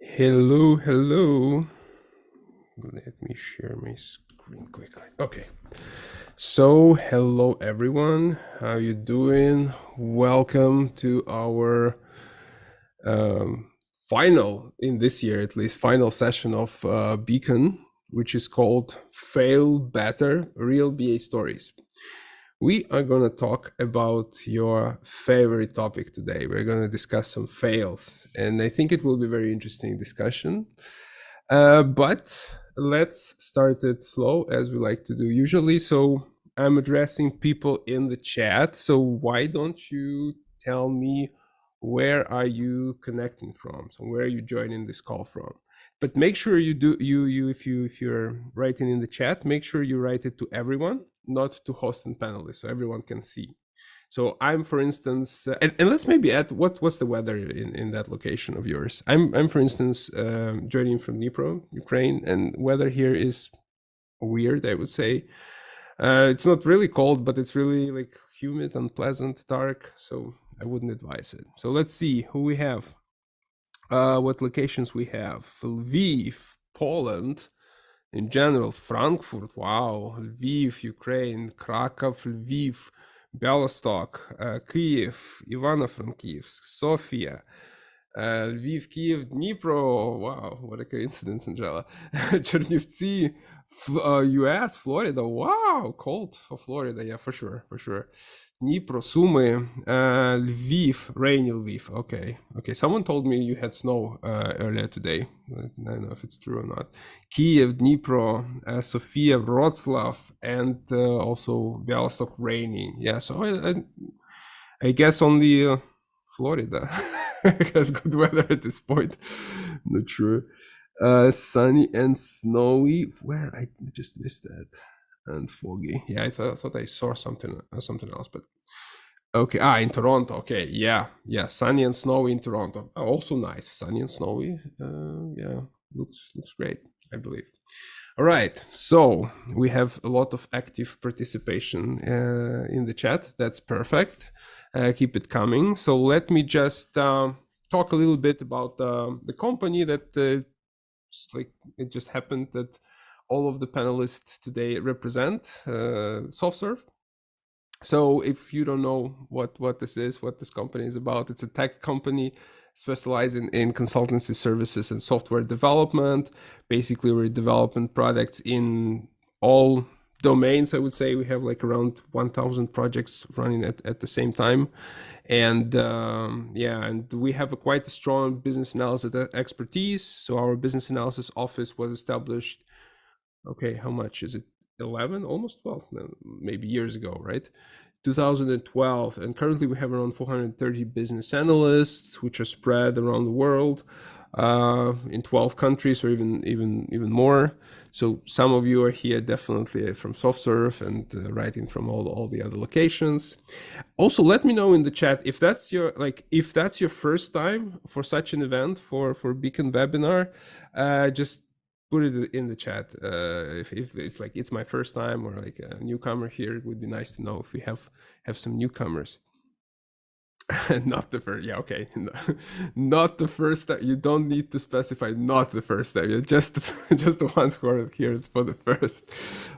Hello, hello. Let me share my screen quickly. Okay. So, hello everyone. How you doing? Welcome to our final, in this year at least, final session of Beacon, which is called Fail Better, Real BA Stories. We are going to talk about your favorite topic today. We're going to discuss some fails, and I think it will be a very interesting discussion. But let's start it slow, as we like to do usually. So I'm addressing people in the chat. So why don't you tell me where are you connecting from? So where are you joining this call from? But make sure you do if you're writing in the chat, make sure you write it to everyone, not to host and panelists, so everyone can see. So I'm, for instance, and let's maybe add what's the weather in that location of yours. I'm for instance joining from Dnipro, Ukraine, and weather here is weird, I would say. It's not really cold, but it's really like humid, unpleasant, dark. So I wouldn't advise it. So let's see who we have. What locations we have: Lviv, Poland. In general, Frankfurt, wow, Lviv, Ukraine, Krakow, Lviv, Bialystok, Kyiv, Ivano-Frankivsk, Sofia, Lviv, Kyiv, Dnipro, wow, what a coincidence, Angela, Chernivtsi, US, Florida, wow, cold for Florida, yeah, for sure. Dnipro, Sumy, Lviv, rainy Lviv, okay, someone told me you had snow earlier today, I don't know if it's true or not. Kyiv, Dnipro, Sofia, Wroclaw, and also Bialystok raining, yeah, so I guess only Florida has good weather at this point, not sure. Sunny and snowy, where I just missed that, and foggy. Yeah, I thought I saw something else, but okay. In Toronto. Okay, yeah, sunny and snowy in Toronto. Oh, also nice, sunny and snowy. Yeah, looks great, I believe. All right, so we have a lot of active participation in the chat. That's perfect. Keep it coming. So let me just talk a little bit about the company that it just happened that all of the panelists today represent, SoftServe. So if you don't know what this is, what this company is about, it's a tech company specializing in consultancy services and software development. Basically, we're developing products in all domains. I would say we have like around 1,000 projects running at the same time. And and we have quite a strong business analysis expertise. So our business analysis office was established, okay, how much is it? 11, almost 12, maybe years ago, right? 2012, and currently we have around 430 business analysts, which are spread around the world in 12 countries, or even more. So some of you are here definitely from SoftServe and writing from all the other locations. Also, let me know in the chat if that's your first time for such an event, for Beacon webinar. Just put it in the chat. If it's like it's my first time, or like a newcomer here, it would be nice to know if we have some newcomers. Not the first, yeah, okay. Not the first time. You don't need to specify not the first time. You're just the ones who are here for the first.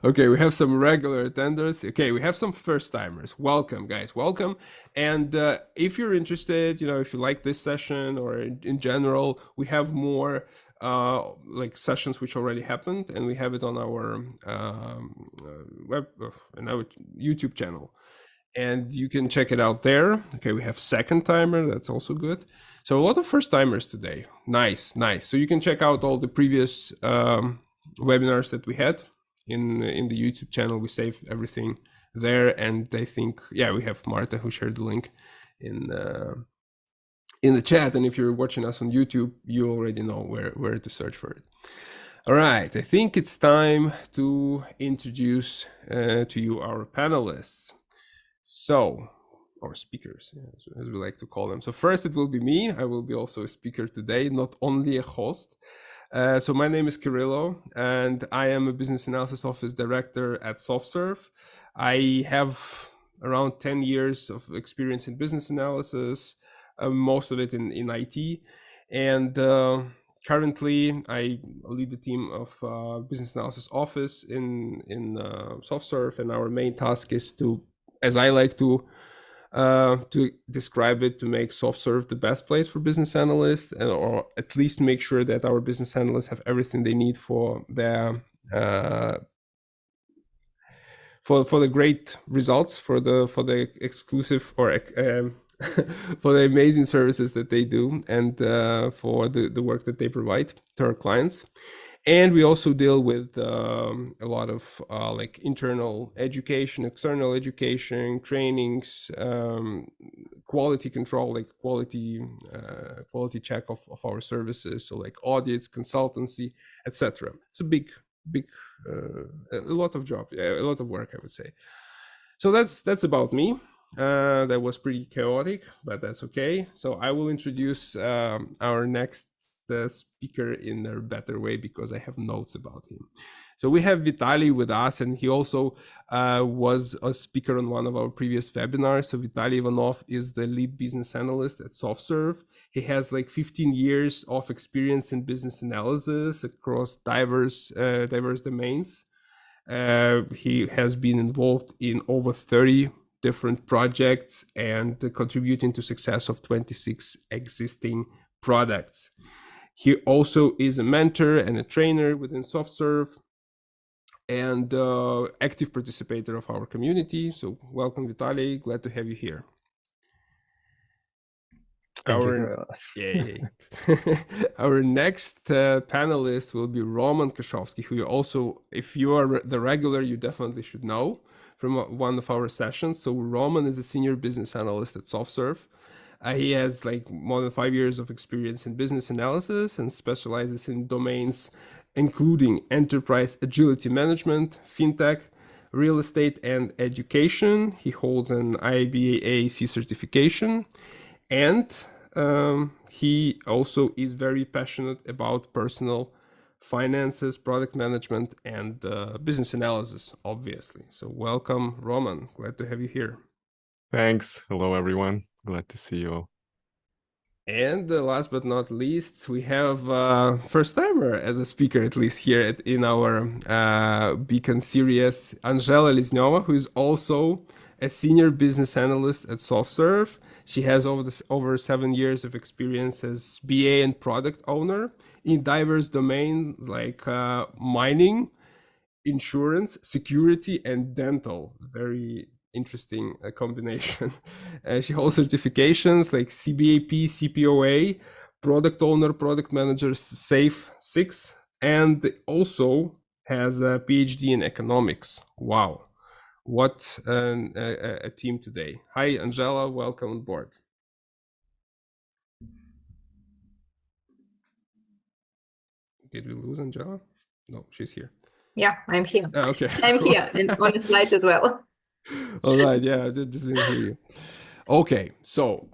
Okay, we have some regular attenders. Okay, we have some first timers. Welcome, guys, welcome. And if you're interested, if you like this session or in general, we have more like sessions which already happened, and we have it on our on our YouTube channel, and you can check it out there. Okay, we have second timer, that's also good. So a lot of first timers today. Nice. So you can check out all the previous webinars that we had in the YouTube channel. We saved everything there, and I think, yeah, we have Marta who shared the link in the chat, and if you're watching us on YouTube, you already know where to search for it. All right, I think it's time to introduce to you our panelists. So, or speakers, as we like to call them. So first it will be me. I will be also a speaker today, not only a host. So my name is Kirillo, and I am a business analysis office director at SoftServe. I have around 10 years of experience in business analysis, most of it in IT. And Currently, I lead the team of business analysis office in SoftServe, and our main task is to, as I like to describe it, to make SoftServe the best place for business analysts, or at least make sure that our business analysts have everything they need for their for the great results, for the exclusive or for the amazing services that they do, and for the work that they provide to our clients. And we also deal with a lot of like internal education, external education, trainings, quality control, like quality check of our services, so like audits, consultancy, etc. It's a big a lot of job, a lot of work, I would say. So that's about me. That was pretty chaotic, but that's okay. So I will introduce our next speaker in a better way, because I have notes about him. So we have Vitaly with us, and he also was a speaker on one of our previous webinars. So Vitaly Ivanov is the lead business analyst at SoftServe. He has like 15 years of experience in business analysis across diverse domains. He has been involved in over 30 different projects and contributing to success of 26 existing products. He also is a mentor and a trainer within SoftServe, and active participator of our community. So welcome, Vitaly. Glad to have you here. Thank you very much. Our next panelist will be Roman Kashowski, who you also, if you are the regular, you definitely should know from one of our sessions. So Roman is a senior business analyst at SoftServe. He has like more than 5 years of experience in business analysis and specializes in domains including enterprise agility management, fintech, real estate, and education. He holds an IBAC certification, and he also is very passionate about personal finances, product management, and business analysis, obviously. So welcome, Roman. Glad to have you here. Thanks. Hello, everyone. Glad to see you all. And last but not least, we have first timer as a speaker, at least here in our Beacon series, Angela Liznova, who is also a senior business analyst at SoftServe. She has over 7 years of experience as BA and product owner in diverse domains like mining, insurance, security, and dental. Very interesting combination. She holds certifications like CBAP, CPOA, product owner, product manager, SAFE 6, and also has a PhD in economics. Wow, what a team today. Hi, Angela, welcome on board. Did we lose Angela? No, she's here. Yeah, I'm here. Okay. I'm here and on the slide as well. All right, yeah, just didn't hear you. Okay, so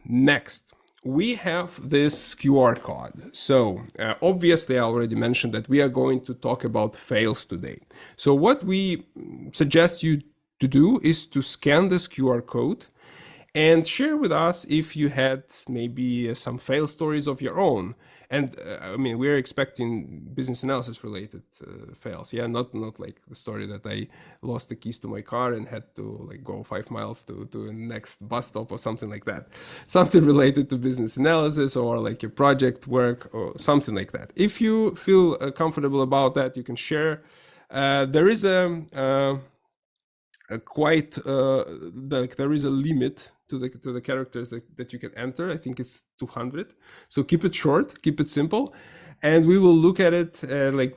next we have this QR code. So obviously I already mentioned that we are going to talk about fails today. So what we suggest you to do is to scan this QR code and share with us if you had maybe some fail stories of your own. And I mean, we're expecting business analysis related fails. Yeah, not like the story that I lost the keys to my car and had to like go 5 miles to the next bus stop or something like that. Something related to business analysis or like your project work or something like that. If you feel comfortable about that, you can share. There is there is a limit to the characters that you can enter. I think it's 200. So keep it short, keep it simple, and we will look at it like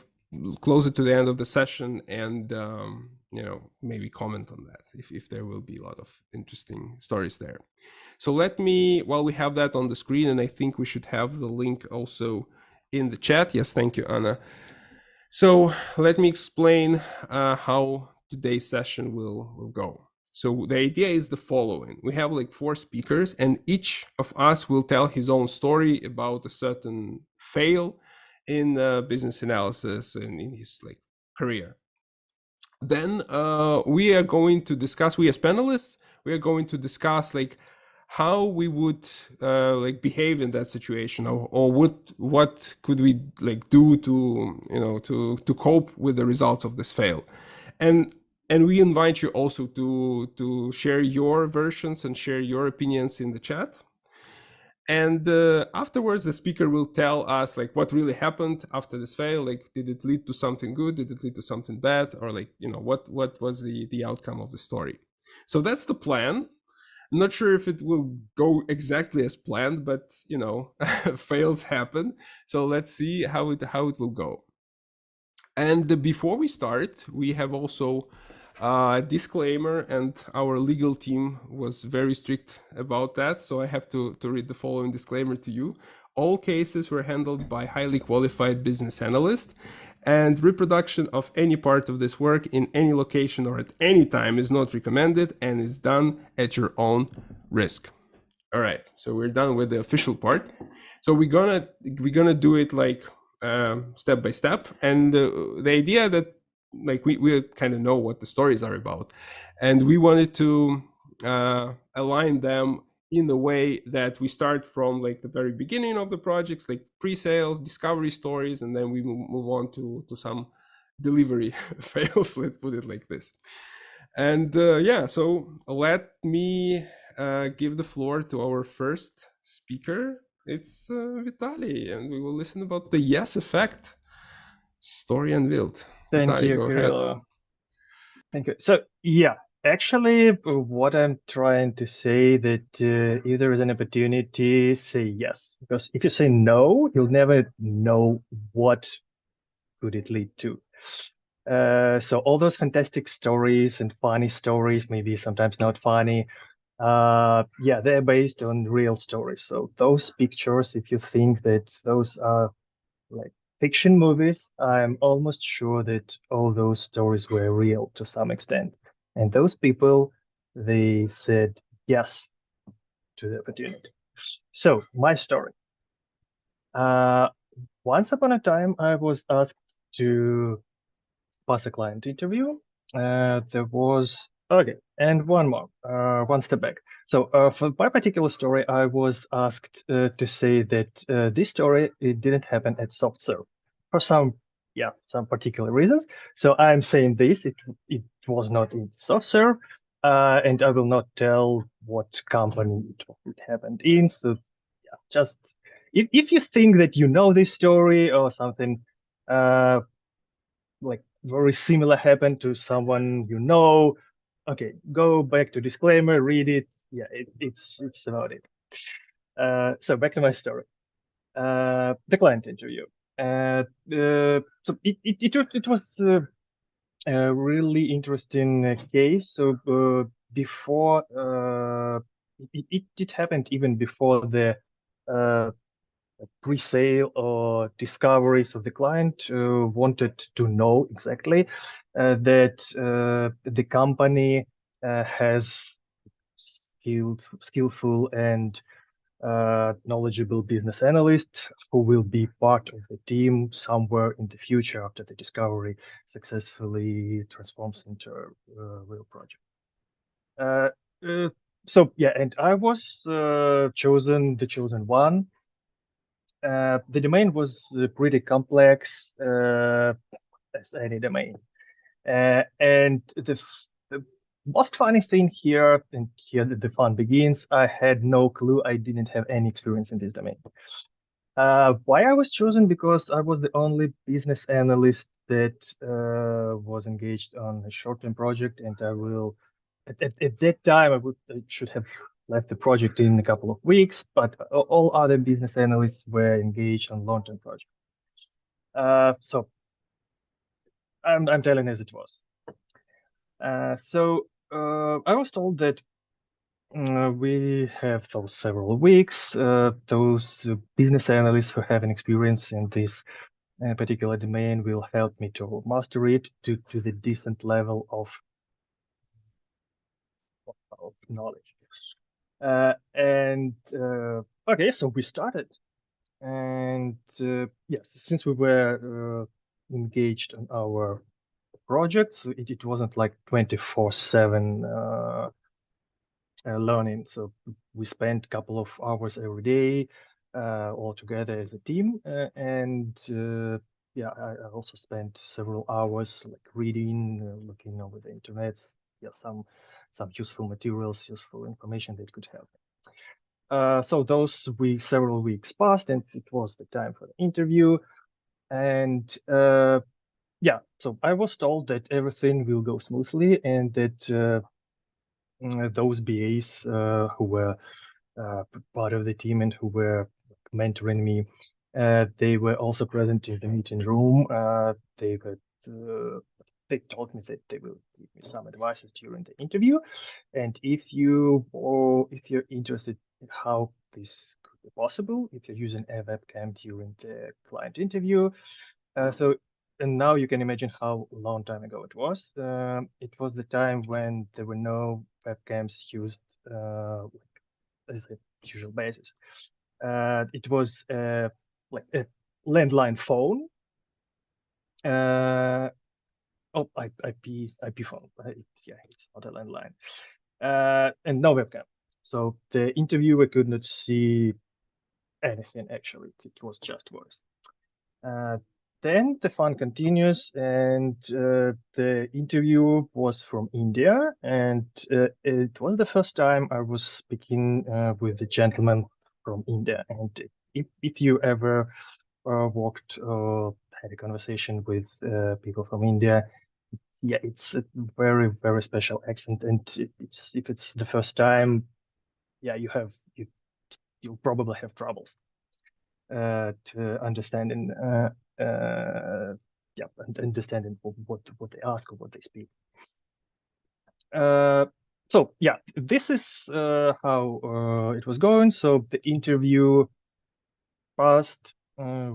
closer to the end of the session and you know, maybe comment on that if there will be a lot of interesting stories there. So let me, while we have that on the screen, and I think we should have the link also in the chat. Yes, thank you, Anna. So let me explain how today's session will go. So the idea is the following. We have like 4 speakers, and each of us will tell his own story about a certain fail in business analysis and in his like career. Then we are going to discuss, we as panelists, we are going to discuss like how we would like behave in that situation, or what could we like do to cope with the results of this fail. And we invite you also to share your versions and share your opinions in the chat. And afterwards, the speaker will tell us like what really happened after this fail. Like, did it lead to something good? Did it lead to something bad? Or like, what was the outcome of the story? So that's the plan. I'm not sure if it will go exactly as planned, but fails happen. So let's see how it will go. And before we start, we have also a disclaimer, and our legal team was very strict about that. So I have to read the following disclaimer to you. All cases were handled by highly qualified business analysts, and reproduction of any part of this work in any location or at any time is not recommended and is done at your own risk. All right, so we're done with the official part. So we're gonna do it like step by step, and the idea that like we kind of know what the stories are about, and we wanted to align them in the way that we start from like the very beginning of the projects, like pre-sales, discovery stories, and then we move on to some delivery fails, let's put it like this. And yeah, so let me give the floor to our first speaker. It's Vitaly, and we will listen about the yes effect story unveiled. Thank Vitaly, you, go Kirill. ahead. Thank you. So yeah, actually, what I'm trying to say that if there is an opportunity, say yes. Because if you say no, you'll never know what could it lead to. So all those fantastic stories and funny stories, maybe sometimes not funny, yeah, they're based on real stories. So those pictures, if you think that those are like fiction movies, I'm almost sure that all those stories were real to some extent. And those people, they said yes to the opportunity. So my story. Once upon a time, I was asked to pass a client interview. There was, okay, and one more, one step back. So for my particular story, I was asked to say that this story, it didn't happen at SoftServe for some particular reasons. So I'm saying this, it was not in SoftServe, and I will not tell what company it happened in. So yeah, just if you think that you know this story or something like very similar happened to someone you know, okay, go back to disclaimer, read it. Yeah, it's about it. So back to my story. The client interview. So it was a really interesting case. So before it happened even before the pre-sale or discovery. So the client wanted to know exactly that the company has skillful and knowledgeable business analyst who will be part of the team somewhere in the future after the discovery successfully transforms into a real project. So yeah, and I was the chosen one. The domain was pretty complex as any domain. And the most funny thing here, and here the fun begins, I had no clue. I didn't have any experience in this domain. Why I was chosen? Because I was the only business analyst that was engaged on a short-term project, and I will, at that time, I should have left the project in a couple of weeks, but all other business analysts were engaged on long-term projects. So I'm telling as it was. So I was told that we have those several weeks. Those business analysts who have an experience in this particular domain will help me to master it to the decent level of knowledge. Okay, so we started, and yes, since we were engaged on our project, so it wasn't like 24/7 learning. So we spent a couple of hours every day all together as a team, yeah, I also spent several hours like reading, looking over the internet, yeah, some useful materials, useful information that could help. So those several weeks passed, and it was the time for the interview. And yeah, so I was told that everything will go smoothly, and that those BAs who were part of the team and who were mentoring me, they were also present in the meeting room. They told me that they will give me some advices during the interview, and if you're interested in how this could be possible, if you're using a webcam during the client interview, and now you can imagine how long time ago it was. It was the time when there were no webcams used as a usual basis. It was like a landline phone. IP phone. Yeah, it's not a landline. And no webcam. So the interviewer could not see anything actually. It was just voice. Then the fun continues, and the interview was from India, and it was the first time I was speaking with a gentleman from India. And if you ever walked or had a conversation with people from India, yeah, it's a very, very special accent, and if it's the first time, yeah, you'll probably have troubles to understanding and understanding what they ask or what they speak. So yeah, this is how it was going. So the interview passed. I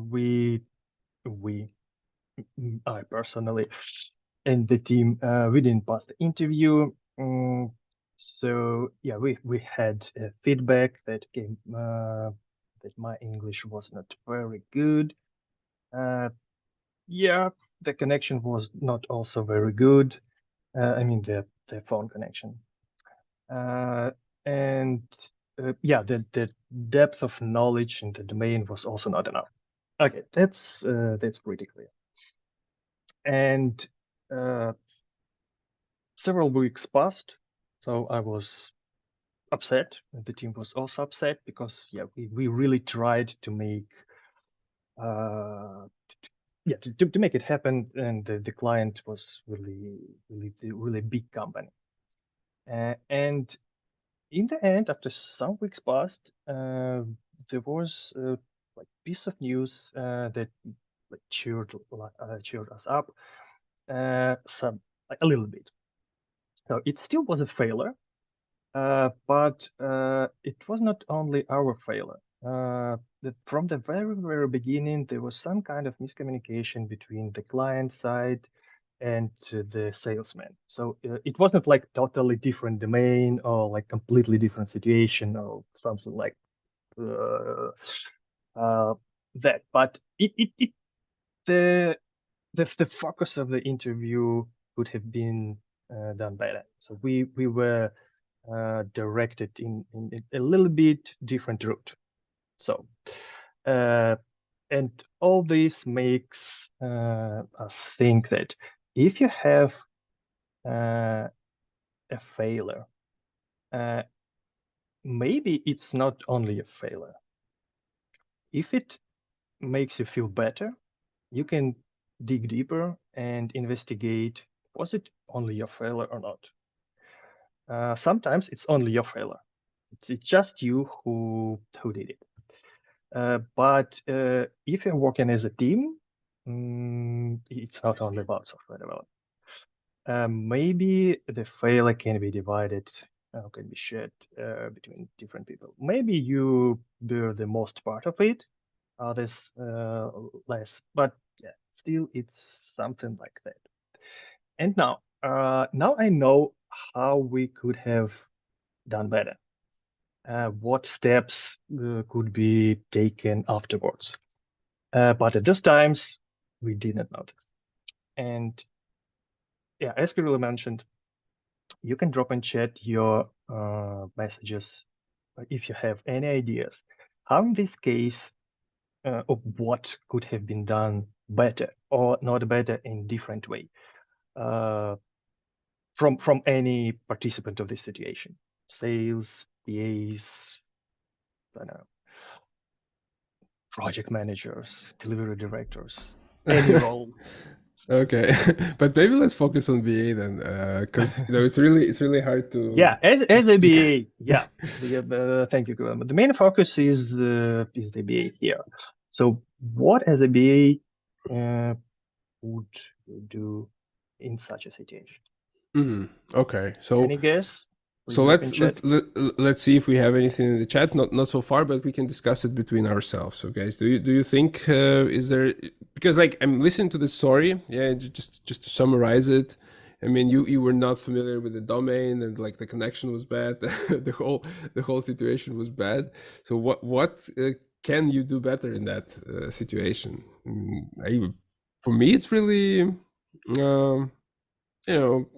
personally and the team, we didn't pass the interview. So yeah, we had feedback that came that my English was not very good. Yeah, the connection was not also very good. I mean the phone connection. Yeah, the depth of knowledge in the domain was also not enough. Okay, that's pretty clear. And several weeks passed, so I was upset, and the team was also upset because yeah, we really tried to make to make it happen, and the client was really big company. And in the end, after some weeks passed, there was like piece of news that like cheered us up a little bit. So it still was a failure, but it was not only our failure. From the very beginning, there was some kind of miscommunication between the client side and the salesman. So it wasn't like totally different domain or like completely different situation or something like that. But the focus of the interview could have been done better. So we were directed in a little bit different route. So and all this makes us think that if you have a failure, maybe it's not only a failure. If it makes you feel better, you can dig deeper and investigate, was it only your failure or not? Sometimes it's only your failure. It's just you who did it. But if you're working as a team, it's not only about software development. Maybe the failure can be divided, can be shared between different people. Maybe you bear the most part of it, others less. But yeah, still it's something like that. And now I know how we could have done better. What steps could be taken afterwards. But at those times, we didn't notice. And yeah, as Kirill mentioned, you can drop in chat your messages if you have any ideas. How in this case, of what could have been done better or not better in different way from any participant of this situation, sales, PAs, I don't know, project managers, delivery directors, any role. Okay, but maybe let's focus on BA then, because it's really hard to. Yeah, as a BA, yeah. Thank you. The main focus is the BA here. So, what as a BA would you do in such a situation? Okay, so any guess? So let's see if we have anything in the chat. Not so far, but we can discuss it between ourselves. So, guys, do you think is there, because like I'm listening to the story, yeah, just to summarize it. I mean, you were not familiar with the domain, and like the connection was bad. the whole situation was bad. So what can you do better in that situation? For me, it's really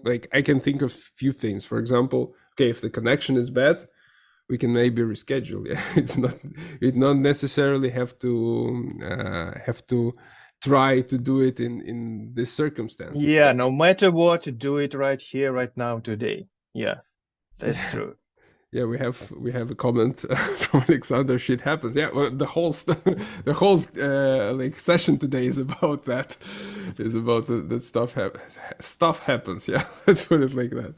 like I can think of few things. For example, okay, if the connection is bad, we can maybe reschedule. Yeah, it not necessarily have to try to do it in this circumstance. Yeah, no matter what, do it right here, right now, today. Yeah, that's true. Yeah, we have a comment from Alexander. Shit happens. Yeah, well, the whole like session today is about that. Is about the stuff happens. Yeah, let's put it like that.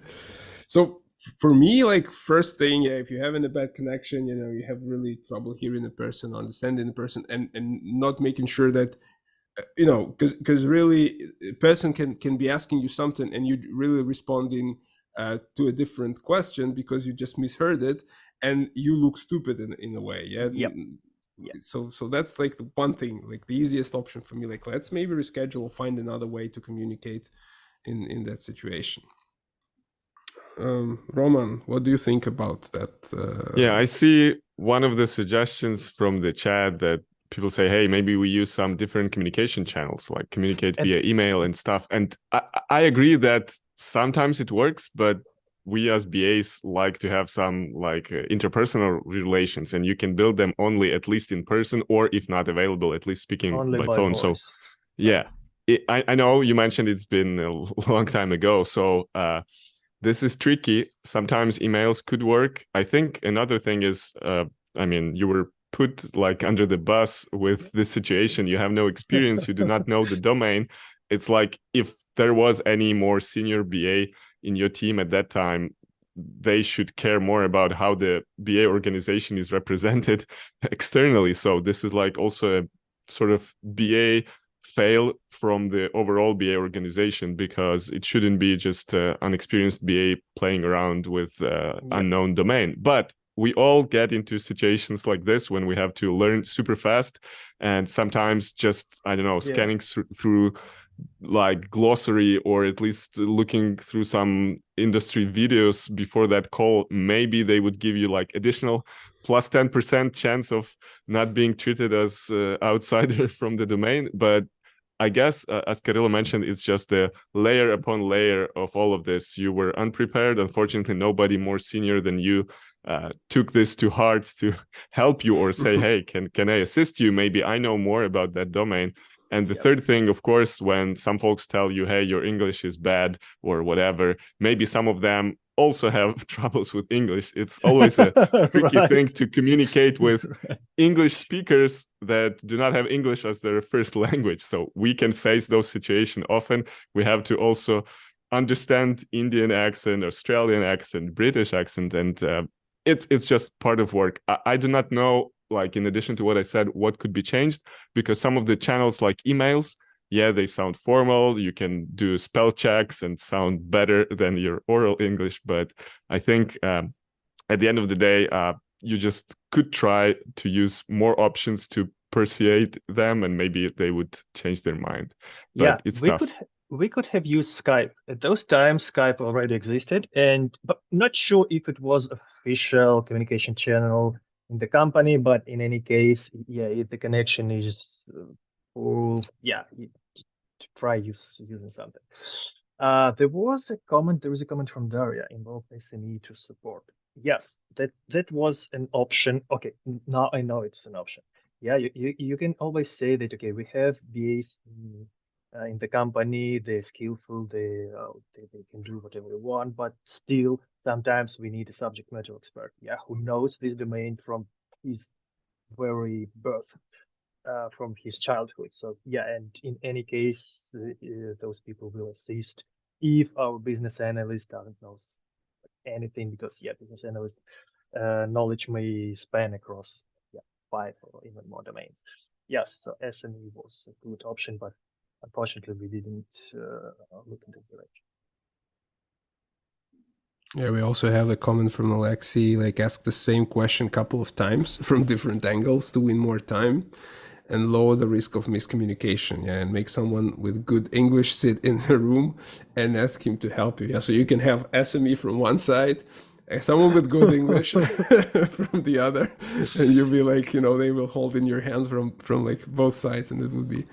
So for me, like first thing, yeah, if you're having a bad connection, you have really trouble hearing the person, understanding the person, and not making sure that because really a person can be asking you something and you really responding to a different question because you just misheard it and you look stupid in a way. Yeah. Yep. So that's like the one thing, like the easiest option for me. Like let's maybe reschedule or find another way to communicate in that situation. Roman, what do you think about that? Yeah, I see one of the suggestions from the chat that people say, hey, maybe we use some different communication channels, like communicate via email and stuff. And I agree that sometimes it works, but we as BAs like to have some like interpersonal relations, and you can build them only at least in person, or if not available, at least speaking only by phone. voice. So yeah, I know you mentioned it's been a long time ago. So this is tricky. Sometimes emails could work. I think another thing is, I mean, you were put like under the bus with this situation. You have no experience. You do not know the domain. It's like if there was any more senior BA in your team at that time, they should care more about how the BA organization is represented externally. So this is like also a sort of BA fail from the overall BA organization, because it shouldn't be just unexperienced BA playing around with unknown domain. But we all get into situations like this when we have to learn super fast, and sometimes just, I don't know, scanning through like glossary, or at least looking through some industry videos before that call, maybe they would give you like additional plus 10% chance of not being treated as outsider from the domain. But I guess, as Kirilla mentioned, it's just a layer upon layer of all of this. You were unprepared. Unfortunately, nobody more senior than you took this to heart to help you or say, hey, can I assist you? Maybe I know more about that domain. And the third thing, of course, when some folks tell you, hey, your English is bad or whatever, maybe some of them also have troubles with English. It's always a tricky thing to communicate with English speakers that do not have English as their first language. So we can face those situations often. We have to also understand Indian accent, Australian accent, British accent, and it's just part of work. I do not know, like, in addition to what I said, what could be changed, because some of the channels like emails, yeah, they sound formal. You can do spell checks and sound better than your oral English. But I think at the end of the day, you just could try to use more options to persuade them, and maybe they would change their mind. But it's tough. We could have used Skype. At those times, Skype already existed, but not sure if it was official communication channel in the company. But in any case, yeah, if the connection is full, yeah, to try using something. There was a comment. There was a comment from Daria, involve SME to support. Yes, that was an option. Okay, now I know it's an option. Yeah, you can always say that. Okay, we have BAs in the company. They're skillful. They can do whatever they want. But still, sometimes we need a subject matter expert. Yeah, who knows this domain from his very birth. From his childhood. So yeah, and in any case, those people will assist if our business analyst doesn't know anything, because yeah, business analyst knowledge may span across 5 or even more domains. Yes, so SME was a good option, but unfortunately we didn't look in that direction. Yeah, we also have a comment from Alexei, like ask the same question a couple of times from different angles to win more time and lower the risk of miscommunication. Yeah, and make someone with good English sit in the room and ask him to help you. Yeah, so you can have SME from one side, someone with good English from the other, and you'll be like, they will hold in your hands from like both sides, and it would be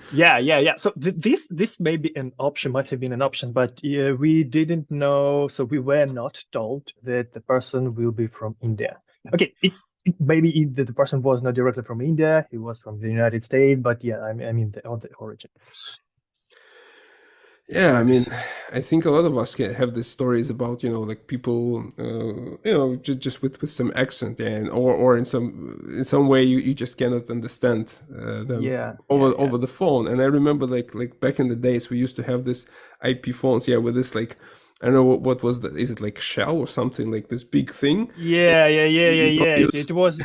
So this may be an option, might have been an option, but we didn't know, so we were not told that the person will be from India. Okay, maybe the person was not directly from India, he was from the United States, but yeah, I mean the origin. Yeah, I mean, I think a lot of us can have these stories about, like people, just with some accent, and or in some way you just cannot understand them over the phone. And I remember like back in the days we used to have this IP phones, with this like, I don't know what was that? Is it like Shell or something, like this big thing? It was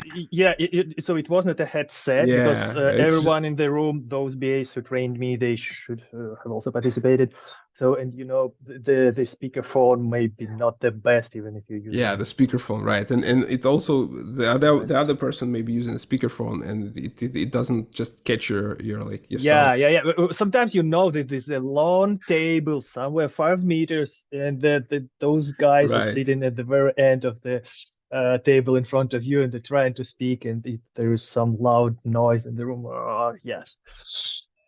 so it was not a headset, because everyone in the room, those BAs who trained me, they should have also participated. So, and the speakerphone may be not the best, even if you use the speakerphone, right? And it also the other person may be using a speakerphone, and it doesn't just catch your sound. Sometimes that there's a long table somewhere 5 meters, and those guys are sitting at the very end of the table in front of you, and they're trying to speak, and there is some loud noise in the room. Yes.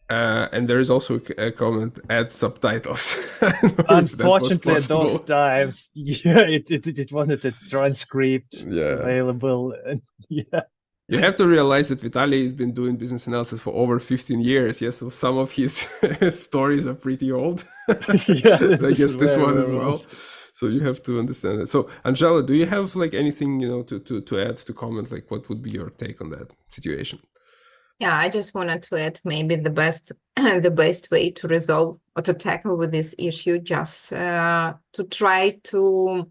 And there is also a comment, add subtitles. Unfortunately, at those times, it wasn't a transcript available. You have to realize that Vitaly has been doing business analysis for over 15 years. Yes, so some of his stories are pretty old. I guess this one as well. So you have to understand it. So Angela, do you have like anything to add, to comment? Like, what would be your take on that situation? Yeah, I just wanted to add maybe the best way to resolve or to tackle with this issue, just to try to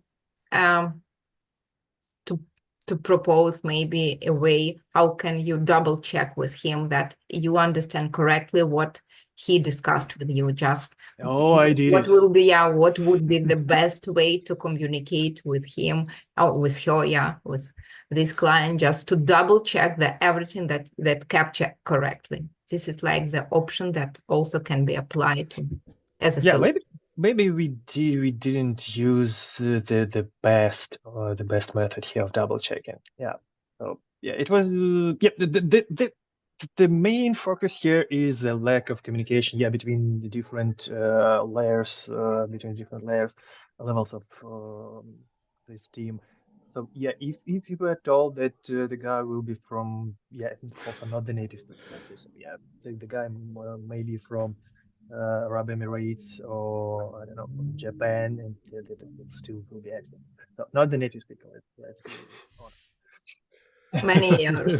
propose maybe a way how can you double check with him that you understand correctly what he discussed with you. Just what would be the best way to communicate with him or with her, with this client, just to double check that everything that captured correctly. This is like the option that also can be applied to as a solution. Maybe we didn't use the best method here of double checking. So it was the main focus here is the lack of communication between the different layers, levels of this team. So if you were told that the guy will be from also not the native speaker, so the guy may be from Arab Emirates or I don't know, from Japan, and it still will be accent. No, not the native speaker. Let's be honest. Many others.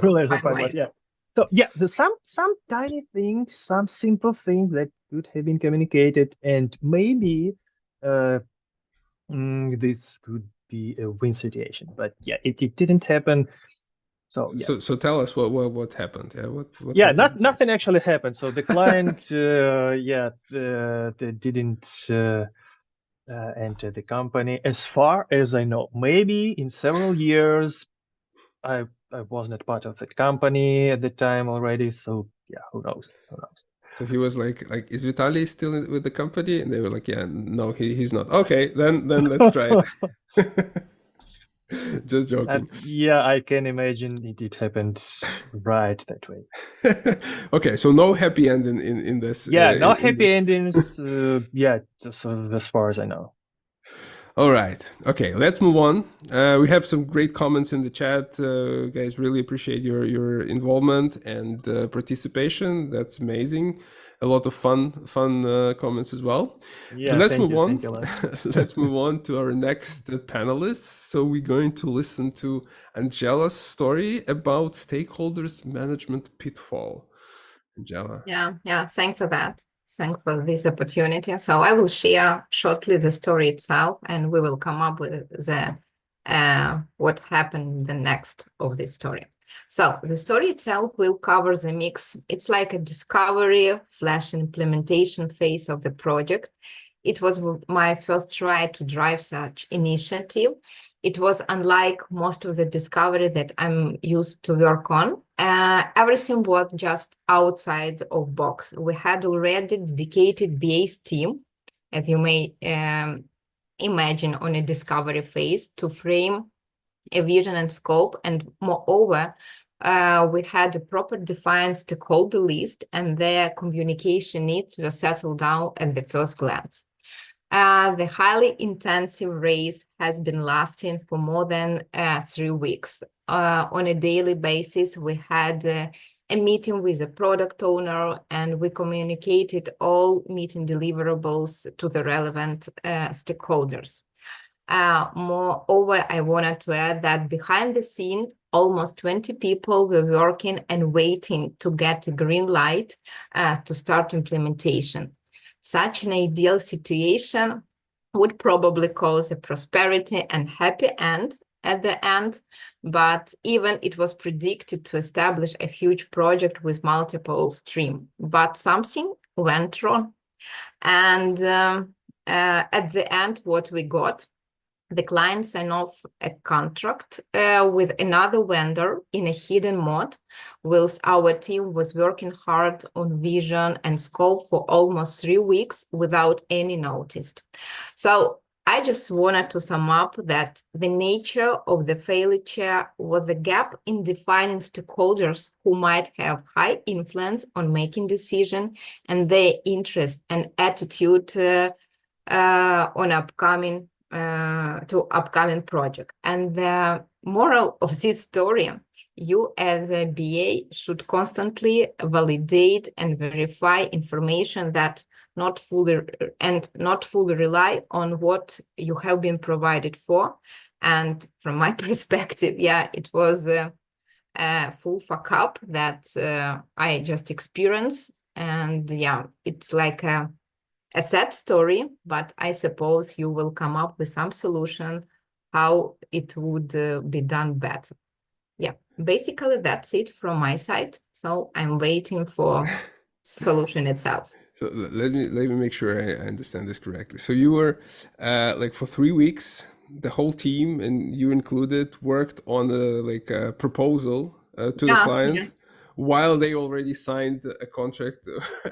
So there's some tiny things, some simple things that could have been communicated, and maybe this could be a win situation. But it didn't happen. So tell us what happened. What happened? Nothing actually happened. So the client they didn't enter the company, as far as I know. Maybe in several years I was not part of the company at the time already. So who knows? So he was like, is Vitaly still with the company? And they were like, no, he's not. Okay, then let's try it. Just joking. Yeah, I can imagine it happened right that way. Okay, so no happy end in this. Yeah, no in happy this. endings. Yeah, so as far as I know. All right. Okay, let's move on. We have some great comments in the chat. Guys, really appreciate your involvement and participation. That's amazing. A lot of fun comments as well. Yeah, but let's thank move you, on. thank you a lot. Let's move on to our next panelists. So we're going to listen to Angela's story about stakeholders management pitfall. Angela. Yeah, thanks for that. Thanks for this opportunity. So I will share shortly the story itself, and we will come up with the what happened the next of this story. So the story itself will cover the mix. It's like a discovery / implementation phase of the project. It was my first try to drive such initiative. It was unlike most of the discovery that I'm used to work on. Everything was just outside of box. We had already dedicated BA's team, as you may imagine, on a discovery phase to frame a vision and scope. And moreover, we had a proper defined stakeholder list, and their communication needs were settled down at the first glance. The highly intensive race has been lasting for more than 3 weeks. On a daily basis, we had a meeting with the product owner, and we communicated all meeting deliverables to the relevant stakeholders. Moreover, I wanted to add that behind the scene, almost 20 people were working and waiting to get a green light to start implementation. Such an ideal situation would probably cause a prosperity and happy end at the end, but even it was predicted to establish a huge project with multiple streams. But something went wrong. And at the end, what we got, the client signed off a contract with another vendor in a hidden mode, whilst our team was working hard on vision and scope for almost 3 weeks without any notice. So I just wanted to sum up that the nature of the failure was the gap in defining stakeholders who might have high influence on making decisions and their interest and attitude on upcoming project. And the moral of this story, you as a BA should constantly validate and verify information that not fully rely on what you have been provided for. And from my perspective, yeah, it was a full fuck up that I just experienced. And yeah, it's like a sad story, but I suppose you will come up with some solution how it would be done better. Yeah, basically that's it from my side. So I'm waiting for solution itself. So let me make sure I understand this correctly. So you were like for 3 weeks, the whole team, and you included, worked on a proposal to the client. Yeah. While they already signed a contract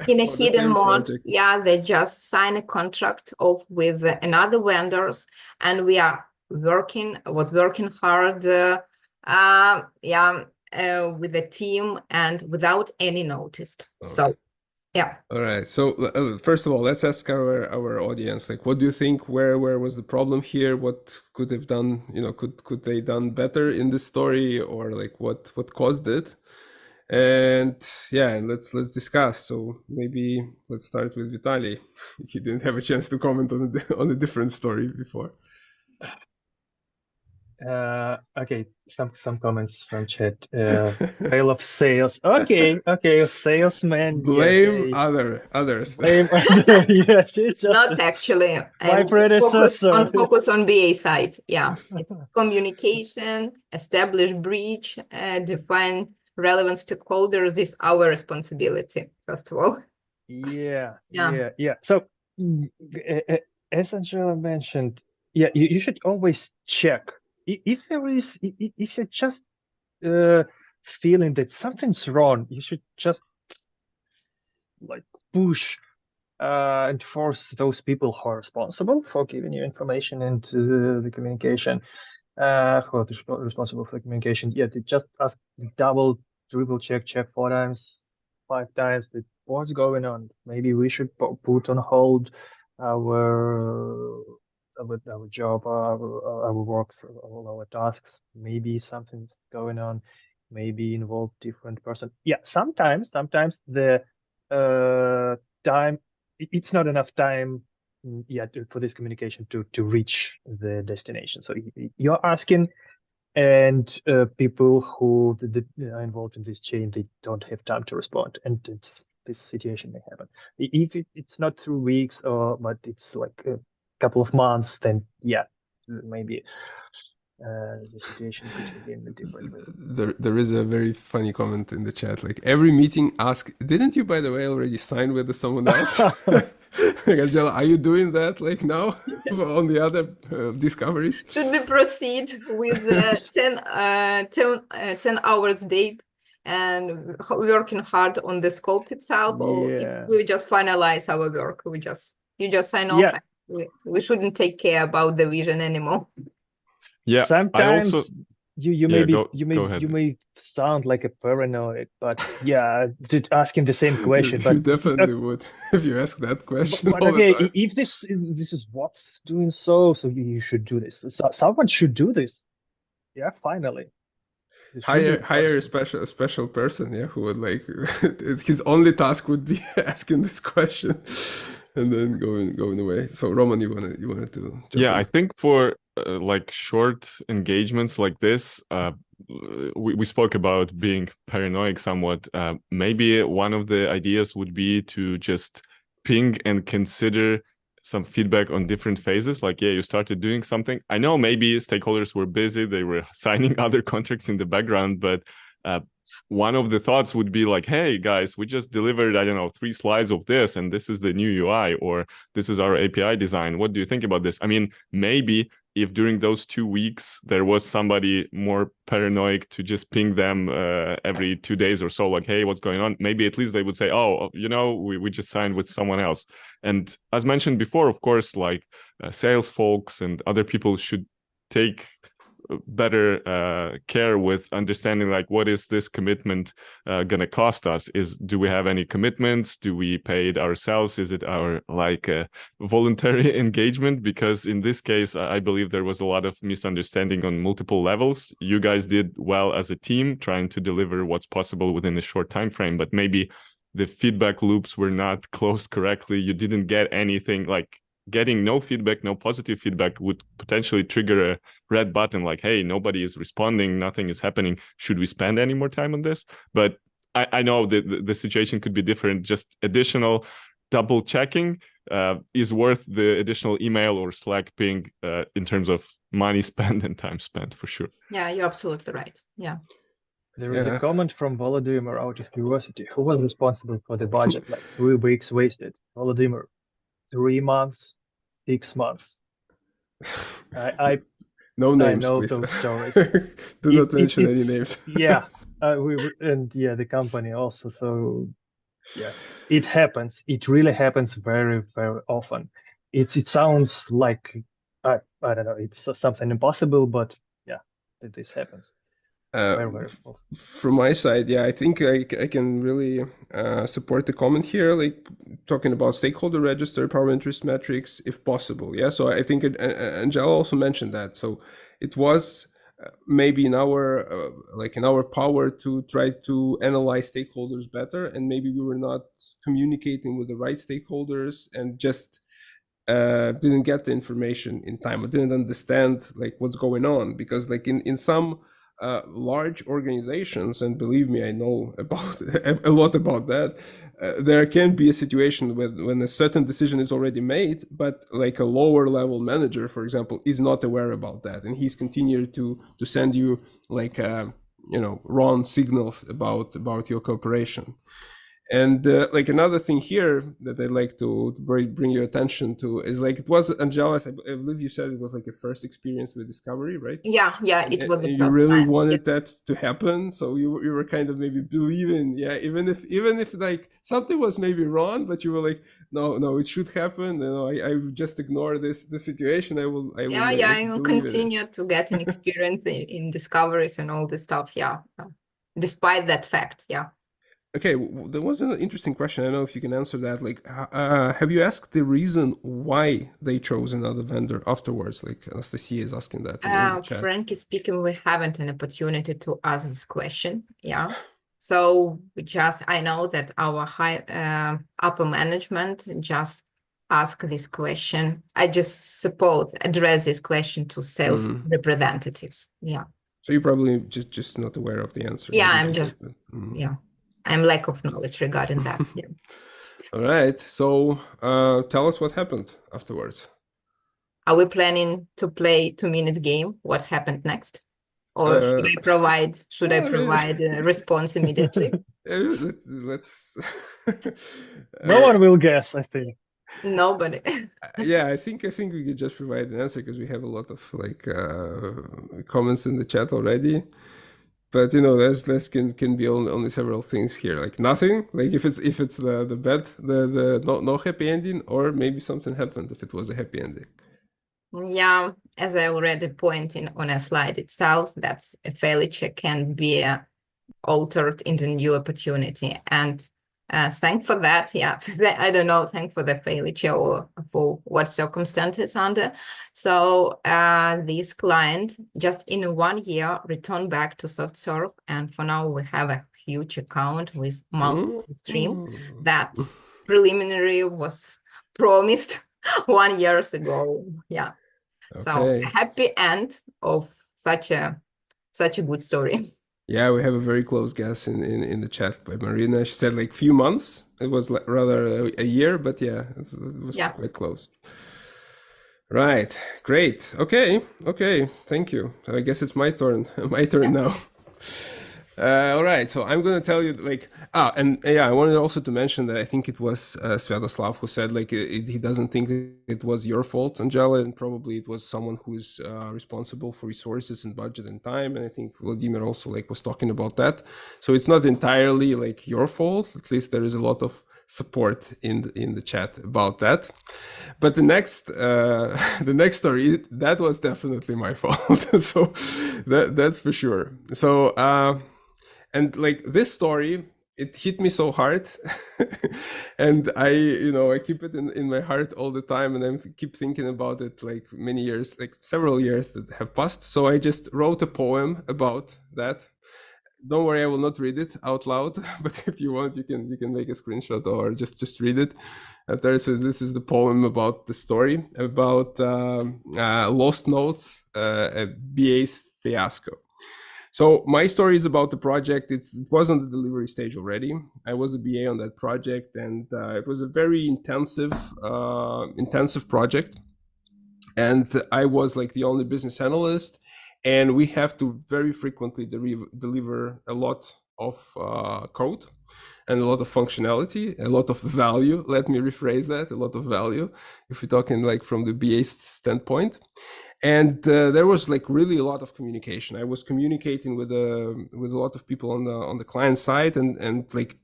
in a hidden mode. Yeah, they just sign a contract with another vendors, and we are working hard with the team and without any notice. Okay. So yeah. All right. So first of all, let's ask our audience, like, what do you think? Where was the problem here? What could have done? Could they done better in this story, or like what caused it? And yeah, let's discuss. So maybe let's start with Vitaly. He didn't have a chance to comment on a different story before. Okay, some comments from chat. Fail of sales. Okay, salesman. Blame others. Blame others. Yes, it's just not actually. My predecessor. Focus on BA side. Yeah, it's communication, establish breach, define relevant stakeholders is our responsibility, first of all. Yeah. So as Angela mentioned, yeah, you should always check if you're just feeling that something's wrong. You should just like push and force those people who are responsible for giving you information and the communication Who is responsible for communication? Yeah, to just ask, double, triple check 4 times, 5 times that what's going on. Maybe we should put on hold our job, our work, all our tasks. Maybe something's going on. Maybe involve different person. Yeah, sometimes the time, it's not enough time for this communication to reach the destination. So you're asking, and people who are involved in this chain, they don't have time to respond, and this situation may happen. If it's not 3 weeks, but it's like a couple of months, then yeah, maybe the situation could be in a different way. There is a very funny comment in the chat. Like, every meeting ask, didn't you, by the way, already sign with someone else? Like, Angela, are you doing that like now on the other discoveries? Should we proceed with 10 hours a day and working hard on the scope itself, or if we just finalize our work? You just sign off. Yeah. We shouldn't take care about the vision anymore. Yeah, sometimes you may sound like a paranoid, but yeah, asking the same question. You definitely would if you ask that question. But okay, if this is what's doing so you should do this. So someone should do this. Yeah, finally. Hire a special person, yeah, who would like his only task would be asking this question and then going away. So Roman, you wanted to jump in? I think for like short engagements like this, we spoke about being paranoid somewhat. Maybe one of the ideas would be to just ping and consider some feedback on different phases. Like, you started doing something. I know maybe stakeholders were busy, they were signing other contracts in the background, but one of the thoughts would be like, hey guys, we just delivered, 3 slides of this, and this is the new UI, or this is our API design. What do you think about this? I mean, maybe if during those 2 weeks there was somebody more paranoid to just ping them every 2 days or so, like, hey, what's going on? Maybe at least they would say, oh, we just signed with someone else. And as mentioned before, of course, like sales folks and other people should take better care with understanding, like, what is this commitment gonna cost us? Do we have any commitments? Do we pay it ourselves? Is it our voluntary engagement? Because in this case, I believe there was a lot of misunderstanding on multiple levels. You guys did well as a team, trying to deliver what's possible within a short time frame, but maybe the feedback loops were not closed correctly. You didn't get anything. Like, getting no feedback, no positive feedback would potentially trigger a red button, like, hey, nobody is responding, nothing is happening. Should we spend any more time on this? But I know that the situation could be different. Just additional double checking is worth the additional email or Slack ping in terms of money spent and time spent, for sure. Yeah, you're absolutely right. Yeah. There is a comment from Volodymyr out of curiosity. Who was responsible for the budget? Like 3 weeks wasted. Volodymyr, 3 months, 6 months. No names, I know please. those stories. Do not mention any names. Yeah, the company also. So yeah, it happens. It really happens very, very often. It sounds like I don't know. It's something impossible, but yeah, this happens. Very, very often. From my side, I think I can really support the comment here, like talking about stakeholder register, power interest metrics, if possible. Yeah, so I think Angela also mentioned that. So it was maybe in our power to try to analyze stakeholders better, and maybe we were not communicating with the right stakeholders and just didn't get the information in time, or didn't understand like what's going on, because like in some large organizations, and believe me, I know about a lot about that, there can be a situation when a certain decision is already made, but like a lower level manager, for example, is not aware about that, and he's continued to send you like wrong signals about your cooperation. And like another thing here that I'd like to bring your attention to is like it was Angela's, I believe you said it was like your first experience with Discovery, right? Yeah, it was the you first really time. wanted that to happen, so you were kind of maybe believing, yeah, even if like something was maybe wrong, but you were like, no, it should happen. You know, I just ignore the situation. I will continue to get an experience in discoveries and all this stuff. Yeah, despite that fact. Yeah. Okay, there was an interesting question. I don't know if you can answer that. Like, have you asked the reason why they chose another vendor afterwards? Like Anastasia is asking that in the chat. Frankly speaking, we haven't an opportunity to ask this question. Yeah. So I know that our high upper management just ask this question. I just suppose address this question to sales representatives. Yeah. So you're probably just not aware of the answer. Yeah, I'm just yeah. I'm lack of knowledge regarding that. Yeah. All right. So tell us what happened afterwards. Are we planning to play 2-minute game? What happened next? Or should I provide a response immediately? Let's No one will guess, I think. Nobody. Yeah, I think we could just provide an answer because we have a lot of like comments in the chat already. But you know, there's can be only several things here, like nothing, like if it's the bad, the no happy ending, or maybe something happened if it was a happy ending. Yeah, as I already pointed on a slide itself, that's a failure can be altered into new opportunity. And thank for that. Yeah, I don't know, thank for the failure or for what circumstances under. So this client just in 1 year returned back to SoftServe, and for now we have a huge account with multiple stream that preliminary was promised 1 year ago. Yeah. Okay. So a happy end of such a good story. Yeah, we have a very close guess in the chat by Marina. She said like few months. It was rather a year, but yeah, it was quite close. Right, great. Okay, thank you. I guess it's my turn now. All right, so I'm going to tell you like, and yeah, I wanted also to mention that I think it was Sviatoslav who said like he doesn't think it was your fault, Angela, and probably it was someone who's responsible for resources and budget and time. And I think Vladimir also like was talking about that. So it's not entirely like your fault. At least there is a lot of support in the chat about that. But the next story, that was definitely my fault. So that's for sure. So and like this story, it hit me so hard and I keep it in my heart all the time, and I keep thinking about it like many years, like several years that have passed. So I just wrote a poem about that. Don't worry, I will not read it out loud, but if you want, you can make a screenshot or just read it. So this is the poem about the story about lost notes, a BA's fiasco. So my story is about the project. It was on the delivery stage already. I was a BA on that project, and it was a very intensive project. And I was like the only business analyst, and we have to very frequently deliver a lot of code and a lot of functionality, a lot of value. Let me rephrase that, a lot of value, if we're talking like from the BA standpoint. And there was like really a lot of communication. I was communicating with a lot of people on the client side, and like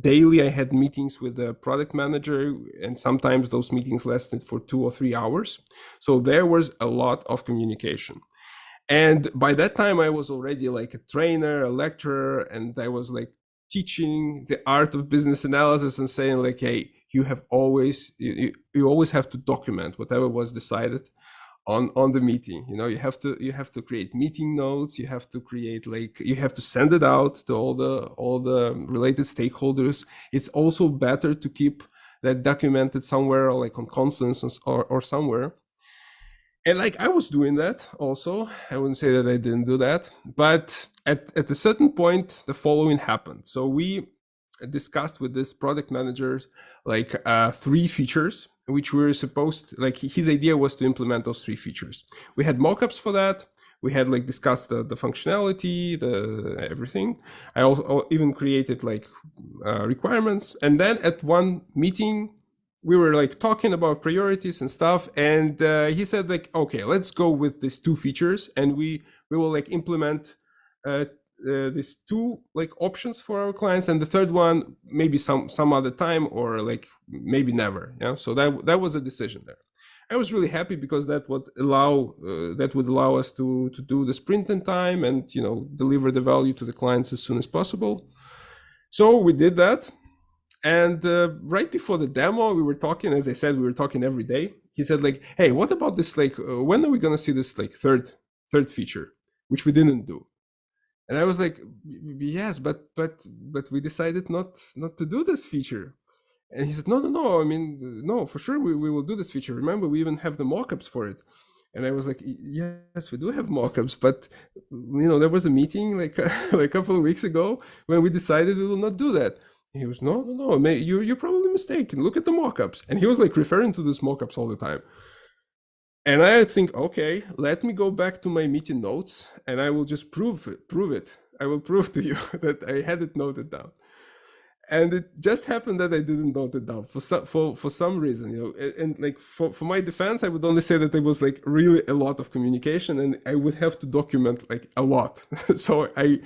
daily I had meetings with the product manager, and sometimes those meetings lasted for 2 or 3 hours. So there was a lot of communication. And by that time I was already like a trainer, a lecturer, and I was like teaching the art of business analysis and saying like, hey, you always have to document whatever was decided on the meeting. You have to create meeting notes. You have to create you have to send it out to all the related stakeholders. It's also better to keep that documented somewhere, like on Confluence or somewhere. And like I was doing that also. I wouldn't say that I didn't do that, but at a certain point, the following happened. So we discussed with this product manager like 3 features, which we were supposed to, like his idea was to implement those 3 features. We had mockups for that. we had like discussed the functionality, everything. I also even created like requirements. And then at one meeting, we were like talking about priorities and stuff. And he said like, okay, let's go with these 2 features, and we will like implement these 2 like options for our clients, and the third one maybe some other time, or like maybe never. Yeah, so that was a decision there. I was really happy because that would allow us to do the sprint in time and, you know, deliver the value to the clients as soon as possible. So we did that. And right before the demo, we were talking, as I said, we were talking every day. He said like, hey, what about this, like, when are we going to see this like third feature, which we didn't do? And I was like, yes, but we decided not to do this feature. And he said, no, I mean, no, for sure we will do this feature. Remember, we even have the mockups for it. And I was like, yes, we do have mockups, but, you know, there was a meeting like a couple of weeks ago when we decided we will not do that. And he was, no, you're probably mistaken. Look at the mockups. And he was like referring to these mockups all the time. And I think, okay, let me go back to my meeting notes and I will just prove it. I will prove to you that I had it noted down. And it just happened that I didn't note it down for some reason, you know. And like for my defense, I would only say that there was like really a lot of communication, and I would have to document like a lot. So I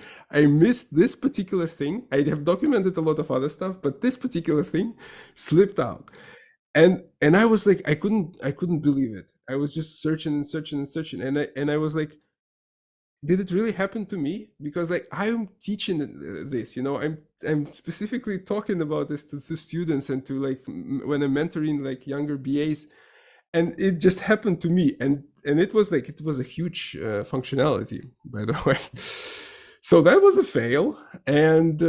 missed this particular thing. I have documented a lot of other stuff, but this particular thing slipped out. And I was like, I couldn't believe it. I was just searching, and I was like, did it really happen to me? Because like I'm teaching this, you know, I'm specifically talking about this to students and to like when I'm mentoring like younger BAs, and it just happened to me, and it was a huge functionality, by the way. So that was a fail, and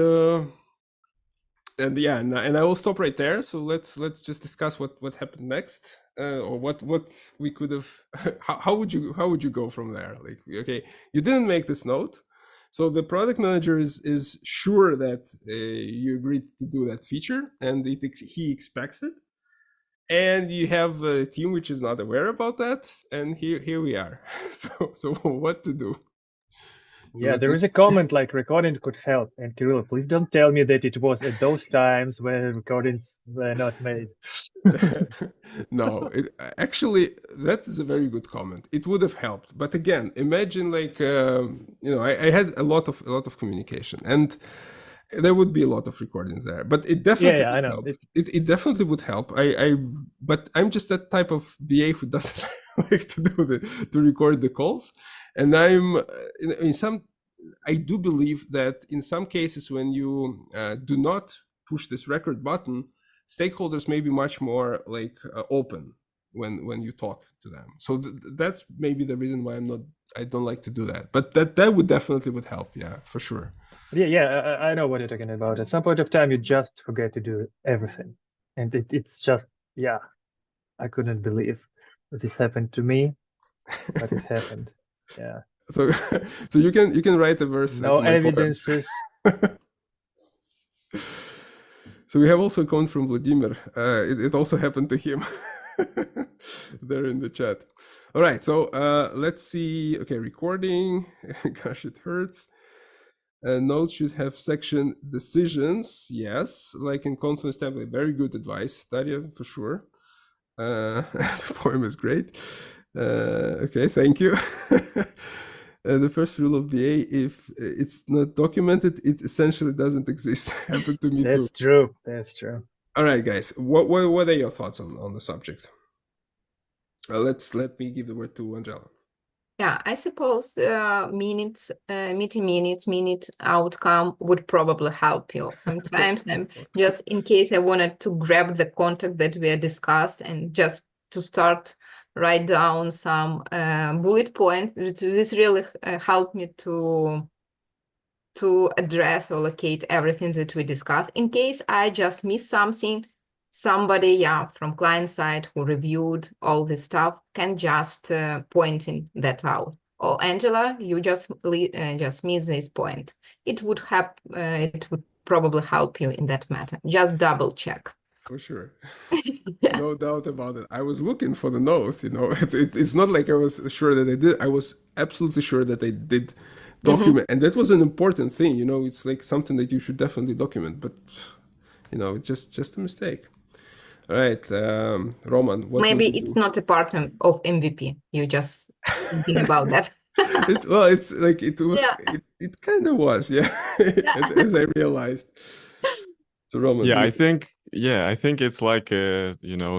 yeah, and I will stop right there. So let's just discuss what happened next, or what we could have. How would you go from there? Like, okay, you didn't make this note, so the product manager is sure that you agreed to do that feature, and he expects it, and you have a team which is not aware about that, and here we are. So what to do? So yeah, there is a comment like recording could help. And Kirill, please don't tell me that it was at those times when recordings were not made. No, actually, that is a very good comment. It would have helped. But again, imagine like, you know, I had a lot of communication, and there would be a lot of recordings there, but it definitely would help. It definitely would help. But I'm just that type of BA who doesn't like to record the calls. And I do believe that in some cases when you do not push this record button, stakeholders may be much more like open when you talk to them. So that's maybe the reason why I don't like to do that. But that would definitely help. Yeah, for sure. Yeah, I know what you're talking about. At some point of time, you just forget to do everything, and it's just, yeah, I couldn't believe that this happened to me, but it happened. Yeah. So you can write a verse. No evidences. So we have also a comment from Vladimir. It also happened to him. There in the chat. All right, so let's see. Okay, recording. Gosh, it hurts. Notes should have section decisions. Yes, like in Confluence template. Very good advice, Daria, for sure. The poem is great. Okay, thank you. The first rule of BA: if it's not documented, it essentially doesn't exist. Happened to me too. That's true. All right, guys. What are your thoughts on the subject? Let me give the word to Angela. Yeah, I suppose meeting minutes outcome would probably help you. Sometimes I'm just in case I wanted to grab the content that we discussed and just to start write down some bullet points. This really helped me to address or locate everything that we discussed. In case I just missed something, somebody from client side who reviewed all this stuff can just point that out. Or Angela, you just missed this point. It would probably help you in that matter. Just double check. for sure. No doubt about it. I was looking for the notes, it's not like I was sure that I did. I was absolutely sure that I did document, and that was an important thing, it's like something that you should definitely document, but it's just a mistake. All right, Roman, what Maybe would you it's do? not a part of MVP. You're just thinking about that. It's like it was, Yeah. it kind of was, yeah. As I realized. So Roman, Yeah, I think it's like a,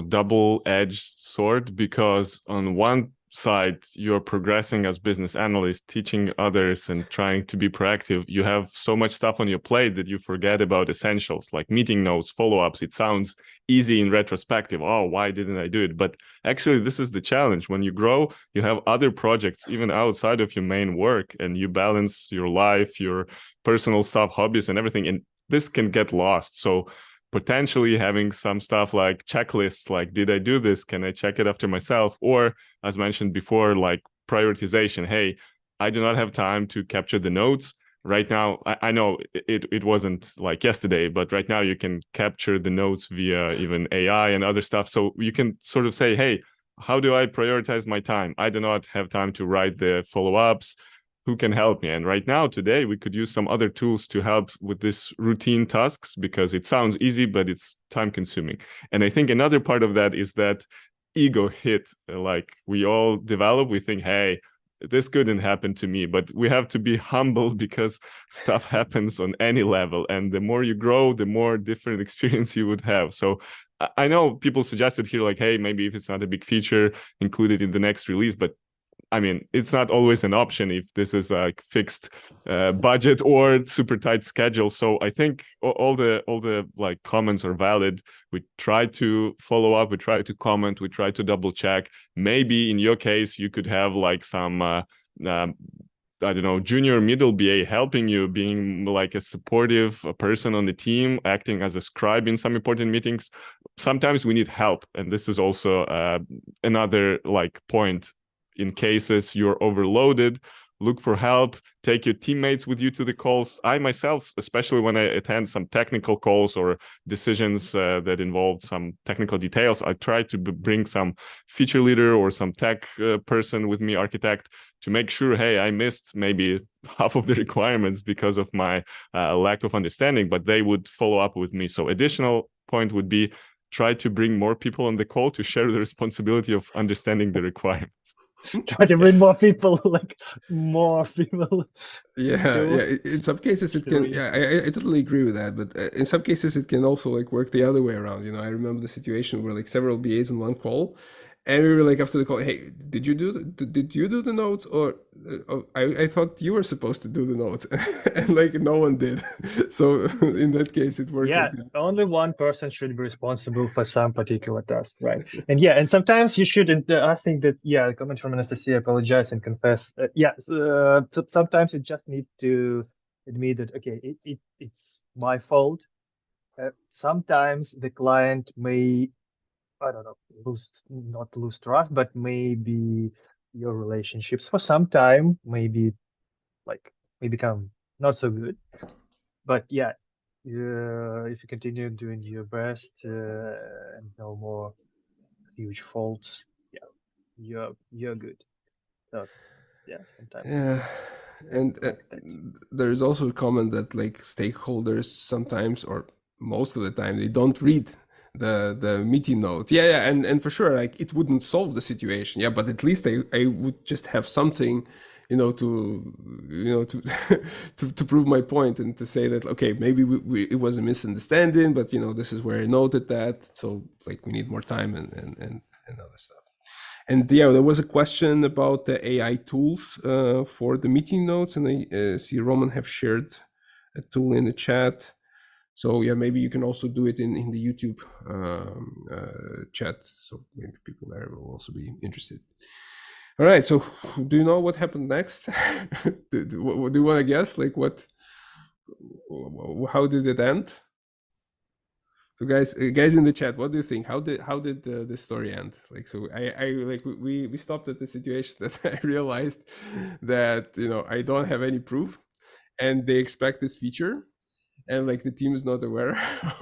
double-edged sword, because on one side, you're progressing as business analyst, teaching others and trying to be proactive. You have so much stuff on your plate that you forget about essentials like meeting notes, follow-ups. It sounds easy in retrospective. Oh, why didn't I do it? But actually, this is the challenge. When you grow, you have other projects even outside of your main work, and you balance your life, your personal stuff, hobbies, and everything. And this can get lost. So potentially having some stuff like checklists, like, did I do this? Can I check it after myself? Or as mentioned before, like prioritization. Hey, I do not have time to capture the notes right now. I know it wasn't like yesterday, but right now you can capture the notes via even AI and other stuff. So you can sort of say, hey, how do I prioritize my time? I do not have time to write the follow-ups. Who can help me? And right now, today, we could use some other tools to help with this routine tasks, because it sounds easy, but it's time consuming. And I think another part of that is that ego hit, like we all develop, we think, hey, this couldn't happen to me, but we have to be humble because stuff happens on any level. And the more you grow, the more different experience you would have. So I know people suggested here, like, hey, maybe if it's not a big feature, include it in the next release, but I mean, it's not always an option if this is like fixed budget or super tight schedule. So I think all the like comments are valid. We try to follow up, we try to comment, we try to double check. Maybe in your case, you could have like some I don't know, junior middle BA helping you, being like a supportive person on the team, acting as a scribe in some important meetings. Sometimes we need help, and this is also another like point. In cases you're overloaded, look for help, take your teammates with you to the calls. I myself, especially when I attend some technical calls or decisions that involve some technical details, I try to bring some feature leader or some tech person with me, architect, to make sure, hey, I missed maybe half of the requirements because of my lack of understanding, but they would follow up with me. So additional point would be, try to bring more people on the call to share the responsibility of understanding the requirements. Try to bring more people, like more people. Yeah. In some cases it can. Yeah, I totally agree with that. But in some cases it can also like work the other way around. I remember the situation where like several BAs in one call, and we were like after the call, hey, did you do the notes, or I thought you were supposed to do the notes, and like no one did. So in that case, it worked. Yeah, only one person should be responsible for some particular task, right? And sometimes you shouldn't. I think that a comment from Anastasia, apologize and confess. So sometimes you just need to admit that okay, it's my fault. Sometimes the client may, I don't know, not lose trust, but maybe your relationships for some time may become not so good. But if you continue doing your best and no more huge faults, you're good. So sometimes. Yeah. And there's also a comment that like stakeholders sometimes, or most of the time, they don't read the meeting notes. And for sure, like it wouldn't solve the situation. Yeah, but at least I would just have something, to to prove my point and to say that okay, maybe it was a misunderstanding, but this is where I noted that. So like we need more time and other stuff. And there was a question about the AI tools for the meeting notes, and I see Roman have shared a tool in the chat. So maybe you can also do it in the YouTube chat. So maybe people there will also be interested. All right. So do you know what happened next? do you want to guess? Like how did it end? So guys in the chat, what do you think? How did the story end? Like, so I like we stopped at the situation that I realized that I don't have any proof, and they expect this feature, and like the team is not aware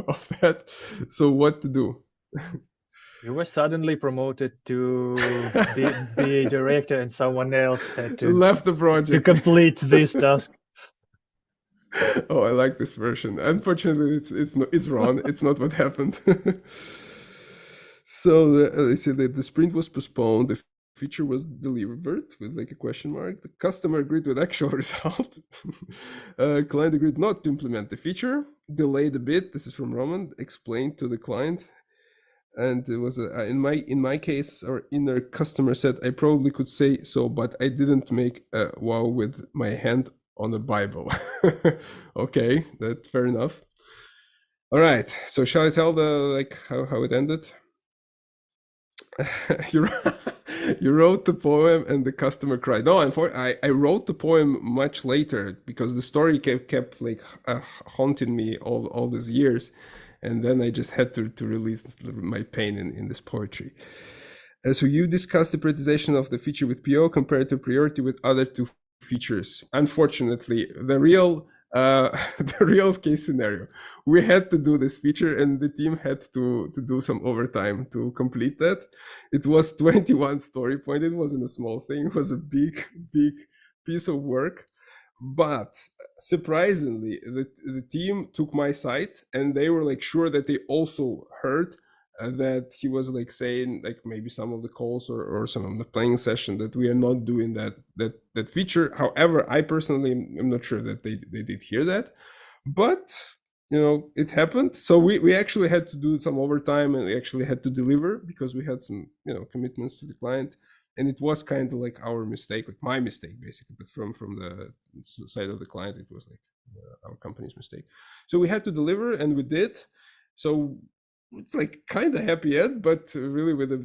of that. So what to do? You were suddenly promoted to be a director, and someone else had to left the project to complete this task. Oh, I like this version. Unfortunately, it's wrong. It's not what happened. So they said that the sprint was postponed. The feature was delivered with like a question mark. The customer agreed with actual result. Client agreed not to implement the feature. Delayed a bit. This is from Roman. Explained to the client. And it was in my case, our inner customer said, I probably could say so, but I didn't make a wow with my hand on a Bible. Okay, that's fair enough. All right, so shall I tell how it ended? You wrote the poem and the customer cried. No, I wrote the poem much later because the story kept like haunting me all these years. And then I just had to release my pain in this poetry. So you discussed the prioritization of the feature with PO compared to priority with other two features. Unfortunately, the real case scenario, we had to do this feature and the team had to do some overtime to complete that. It was 21 story point. It wasn't a small thing. It was a big piece of work. But surprisingly, the team took my side and they were like sure that they also heard that he was like saying like maybe some of the calls or some of the playing session that we are not doing that feature. However, I personally am not sure that they did hear that, but you know, it happened. So we actually had to do some overtime and we actually had to deliver because we had some, you know, commitments to the client. And it was kind of like our mistake, like my mistake, basically. But from the side of the client, it was like our company's mistake. So we had to deliver, and we did. So it's like kind of happy end, but really with a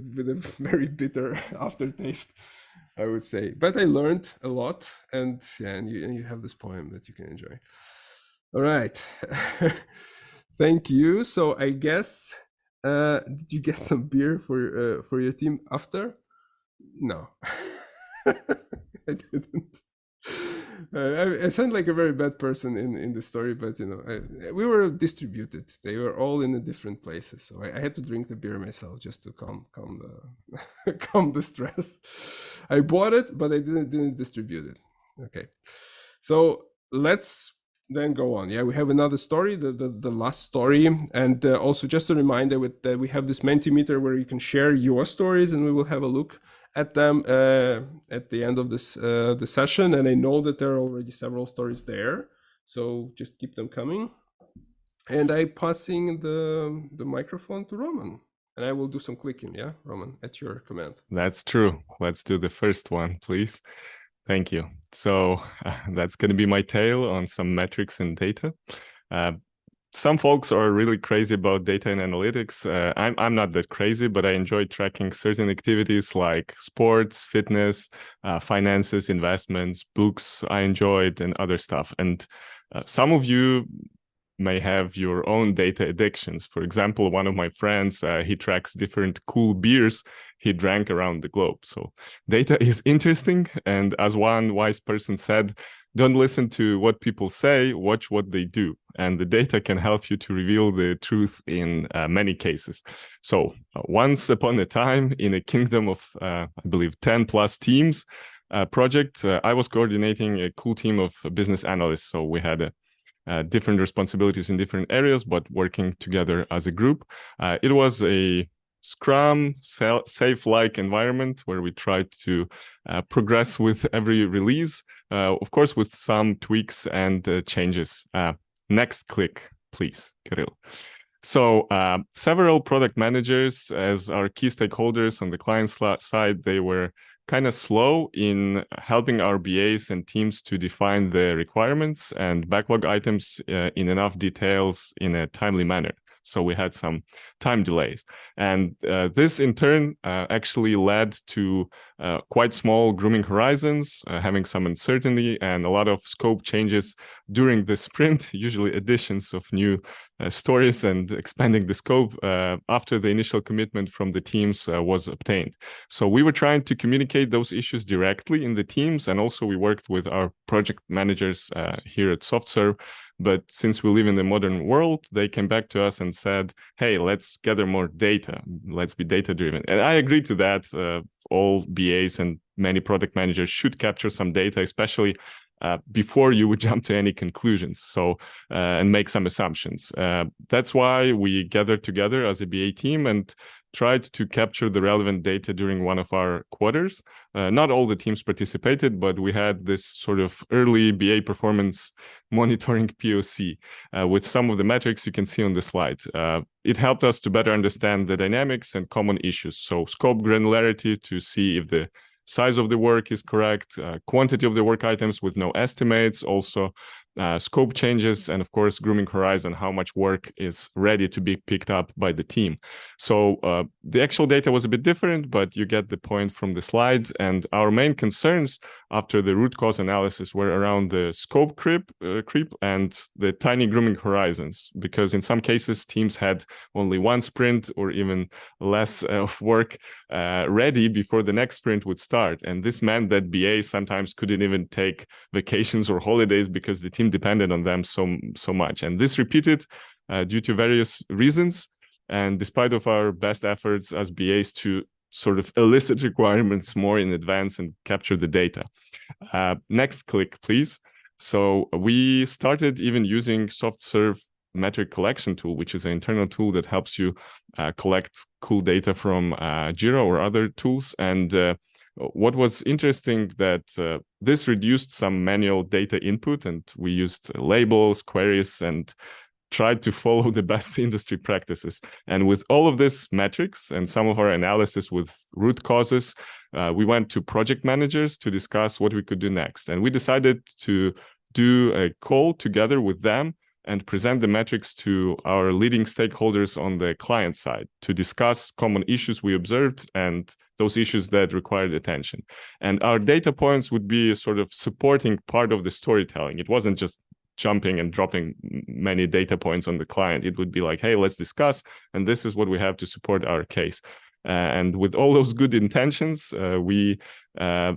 very bitter aftertaste, I would say. But I learned a lot, and yeah, and you have this poem that you can enjoy. All right, thank you. So I guess did you get some beer for your team after? No, I didn't. I sound like a very bad person in the story, but you know, we were distributed. They were all in the different places, so I had to drink the beer myself just to calm the stress. I bought it, but I didn't distribute it. Okay, so let's then go on. Yeah, we have another story, the last story, and also just a reminder that we have this Mentimeter where you can share your stories, and we will have a look at them at the end of this the session. And I know that there are already several stories there, so just keep them coming. And I'm passing the microphone to Roman, and I will do some clicking. Yeah, Roman, at your command. That's true. Let's do the first one, please. Thank you. So that's going to be my tale on some metrics and data. Some folks are really crazy about data and analytics. I'm not that crazy, but I enjoy tracking certain activities like sports, fitness, finances, investments, books I enjoyed, and other stuff. And some of you may have your own data addictions. For example, one of my friends, he tracks different cool beers he drank around the globe. So data is interesting. And as one wise person said, don't listen to what people say, watch what they do. And the data can help you to reveal the truth in many cases. So once upon a time, in a kingdom of, I believe, 10 plus teams project, I was coordinating a cool team of business analysts. So we had different responsibilities in different areas, but working together as a group. It was a Scrum, safe-like environment where we tried to progress with every release, of course, with some tweaks and changes. Next click, please, Kirill. So several product managers as our key stakeholders on the client side, they were kind of slow in helping our BAs and teams to define the requirements and backlog items in enough details in a timely manner. So we had some time delays. And this in turn actually led to quite small grooming horizons, having some uncertainty and a lot of scope changes during the sprint, usually additions of new stories and expanding the scope after the initial commitment from the teams was obtained. So we were trying to communicate those issues directly in the teams. And also we worked with our project managers here at SoftServe But since we live in the modern world, they came back to us and said, hey, let's gather more data. Let's be data-driven. And I agree to that. All BAs and many product managers should capture some data, especially before you would jump to any conclusions, and make some assumptions. That's why we gathered together as a BA team and tried to capture the relevant data during one of our quarters. Not all the teams participated, but we had this sort of early BA performance monitoring POC with some of the metrics you can see on the slide. It helped us to better understand the dynamics and common issues. So scope granularity to see if the size of the work is correct, quantity of the work items with no estimates, also scope changes, and of course, grooming horizon, how much work is ready to be picked up by the team. So the actual data was a bit different, but you get the point from the slides. And our main concerns after the root cause analysis were around the scope creep and the tiny grooming horizons, because in some cases, teams had only one sprint or even less of work ready before the next sprint would start. And this meant that BAs sometimes couldn't even take vacations or holidays because the team depended on them so much. And this repeated due to various reasons. And despite of our best efforts as BAs to sort of elicit requirements more in advance and capture the data. Next click, please. So we started even using SoftServe metric collection tool, which is an internal tool that helps you collect cool data from Jira or other tools. And what was interesting that this reduced some manual data input, and we used labels, queries, and tried to follow the best industry practices. And with all of this metrics and some of our analysis with root causes, we went to project managers to discuss what we could do next. And we decided to do a call together with them and present the metrics to our leading stakeholders on the client side to discuss common issues we observed and those issues that required attention. And our data points would be a sort of supporting part of the storytelling. It wasn't just jumping and dropping many data points on the client. It would be like, hey, let's discuss, and this is what we have to support our case. And with all those good intentions, we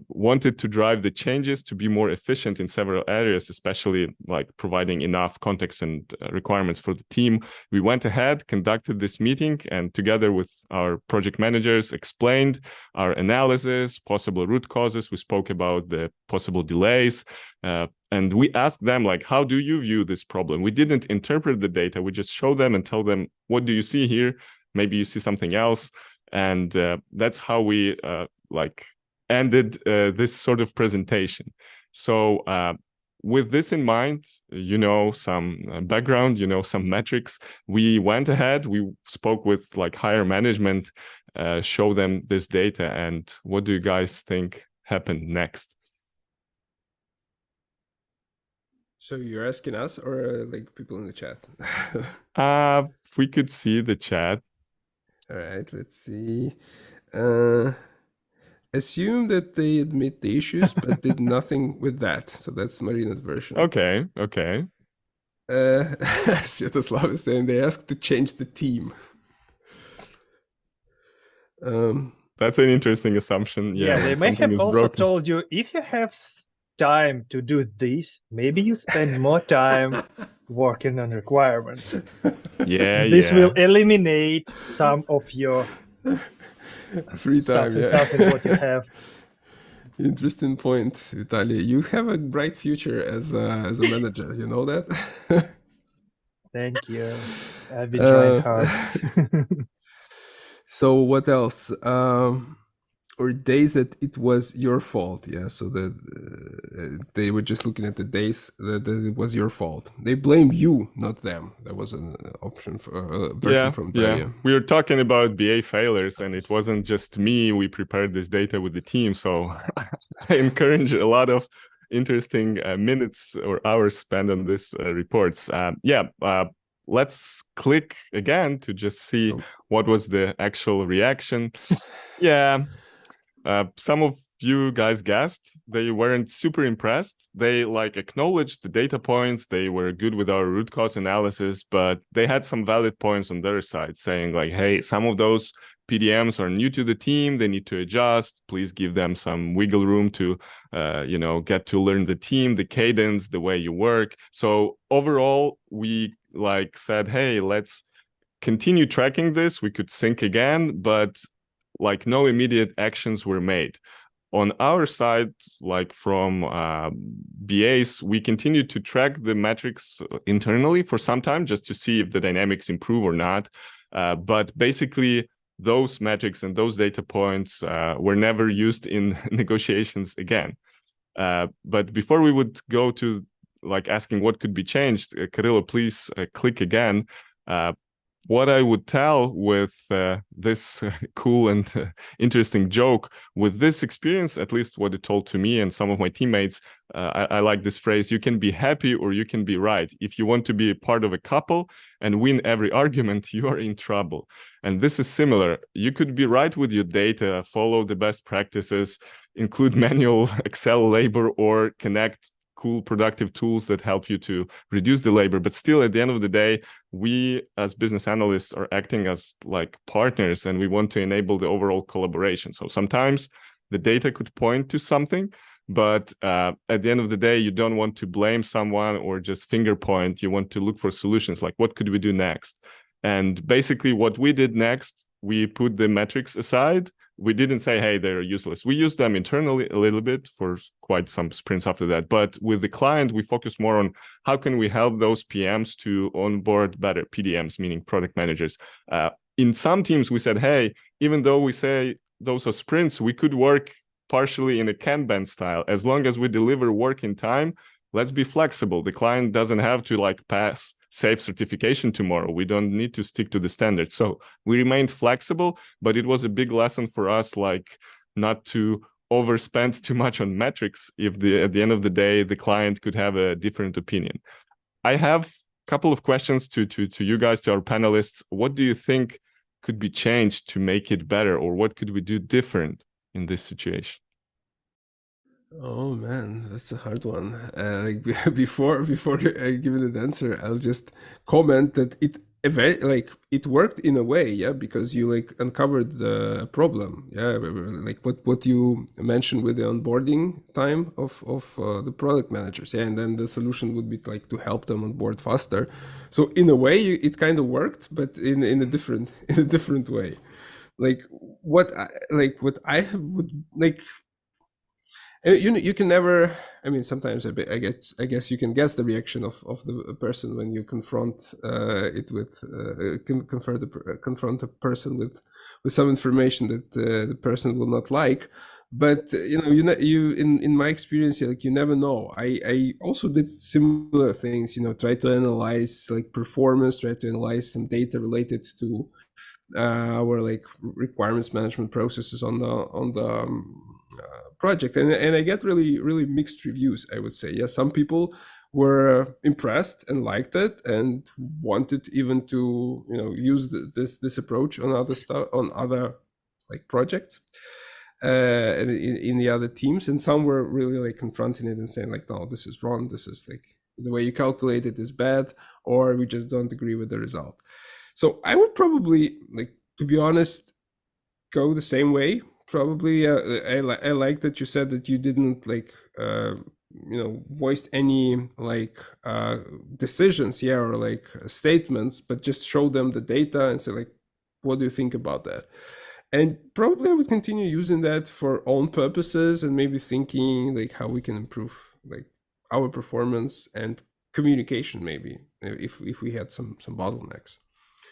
wanted to drive the changes to be more efficient in several areas, especially like providing enough context and requirements for the team. We went ahead, conducted this meeting, and together with our project managers, explained our analysis, possible root causes. We spoke about the possible delays. And we asked them, like, how do you view this problem? We didn't interpret the data. We just show them and tell them, what do you see here? Maybe you see something else. And that's how we ended this sort of presentation. So with this in mind, some background, some metrics, we went ahead, we spoke with like higher management, show them this data. And what do you guys think happened next? So you're asking us or like people in the chat? We could see the chat. All right, let's see. Assume that they admit the issues, but did nothing with that. So that's Marina's version. Okay. Sviatoslav is saying they asked to change the team. That's an interesting assumption. Yeah, they may have also told you, if you have time to do this, maybe you spend more time working on requirements. This will eliminate some of your free time. What you have. Interesting point, Vitaly. You have a bright future as a manager. You know that? Thank you. I've been trying hard. So what else? Or days that it was your fault, yeah. So that they were just looking at the days that it was your fault. They blame you, not them. That was an option for version from Daria. Yeah. We were talking about BA failures, and it wasn't just me. We prepared this data with the team, so I encourage a lot of interesting minutes or hours spent on this reports. Let's click again to just see what was the actual reaction. Some of you guys guessed, they weren't super impressed. They like acknowledged the data points. They were good with our root cause analysis, but they had some valid points on their side saying like, hey, some of those PDMs are new to the team. They need to adjust. Please give them some wiggle room to, get to learn the team, the cadence, the way you work. So overall, we like said, hey, let's continue tracking this. We could sync again, but like no immediate actions were made. On our side, like from BAs, we continue to track the metrics internally for some time just to see if the dynamics improve or not. But basically, those metrics and those data points were never used in negotiations again. But before we would go to like asking what could be changed, Kirilo, please click again. What I would tell with this cool and interesting joke, with this experience, at least what it told to me and some of my teammates, I like this phrase, you can be happy or you can be right. If you want to be a part of a couple and win every argument, you are in trouble. And this is similar. You could be right with your data, follow the best practices, include manual Excel labor, or connect cool productive tools that help you to reduce the labor. But still, at the end of the day, we as business analysts are acting as like partners, and we want to enable the overall collaboration. So sometimes the data could point to something, but at the end of the day, you don't want to blame someone or just finger point. You want to look for solutions, like what could we do next? And basically what we did next, we put the metrics aside. We didn't say, hey, they're useless. We used them internally a little bit for quite some sprints after that. But with the client, we focus more on how can we help those PMs to onboard better, PDMs, meaning product managers. In some teams, we said, hey, even though we say those are sprints, we could work partially in a Kanban style. As long as we deliver work in time, let's be flexible. The client doesn't have to like pass SAFe certification tomorrow. We don't need to stick to the standards. So we remained flexible, but it was a big lesson for us, like not to overspend too much on metrics if at the end of the day, the client could have a different opinion. I have a couple of questions to you guys, to our panelists. What do you think could be changed to make it better, or what could we do different in this situation? Oh man, that's a hard one. Before giving the answer, I'll just comment that it worked in a way, yeah, because you like uncovered the problem, yeah, like what you mentioned with the onboarding time of the product managers, yeah, and then the solution would be like to help them onboard faster. So in a way, it kind of worked, but in a different way. Like what I would like. You can never. I mean, sometimes I guess you can guess the reaction of the person when you confront it with confront a person with some information that the person will not like. But you in my experience, like you never know. I also did similar things. Try to analyze like performance, try to analyze some data related to our like requirements management processes on the project, and I get really mixed reviews, I would say. Yeah, some people were impressed and liked it and wanted even to use this approach on other like projects and in the other teams, and some were really like confronting it and saying like, no, this is wrong, this is like the way you calculate it is bad, or we just don't agree with the result. So I would probably, like, to be honest, go the same way. Probably, I like that you said that you didn't like, voiced any like decisions, yeah, or like statements, but just show them the data and say like, what do you think about that? And probably I would continue using that for own purposes and maybe thinking like how we can improve like our performance and communication, maybe if we had some bottlenecks.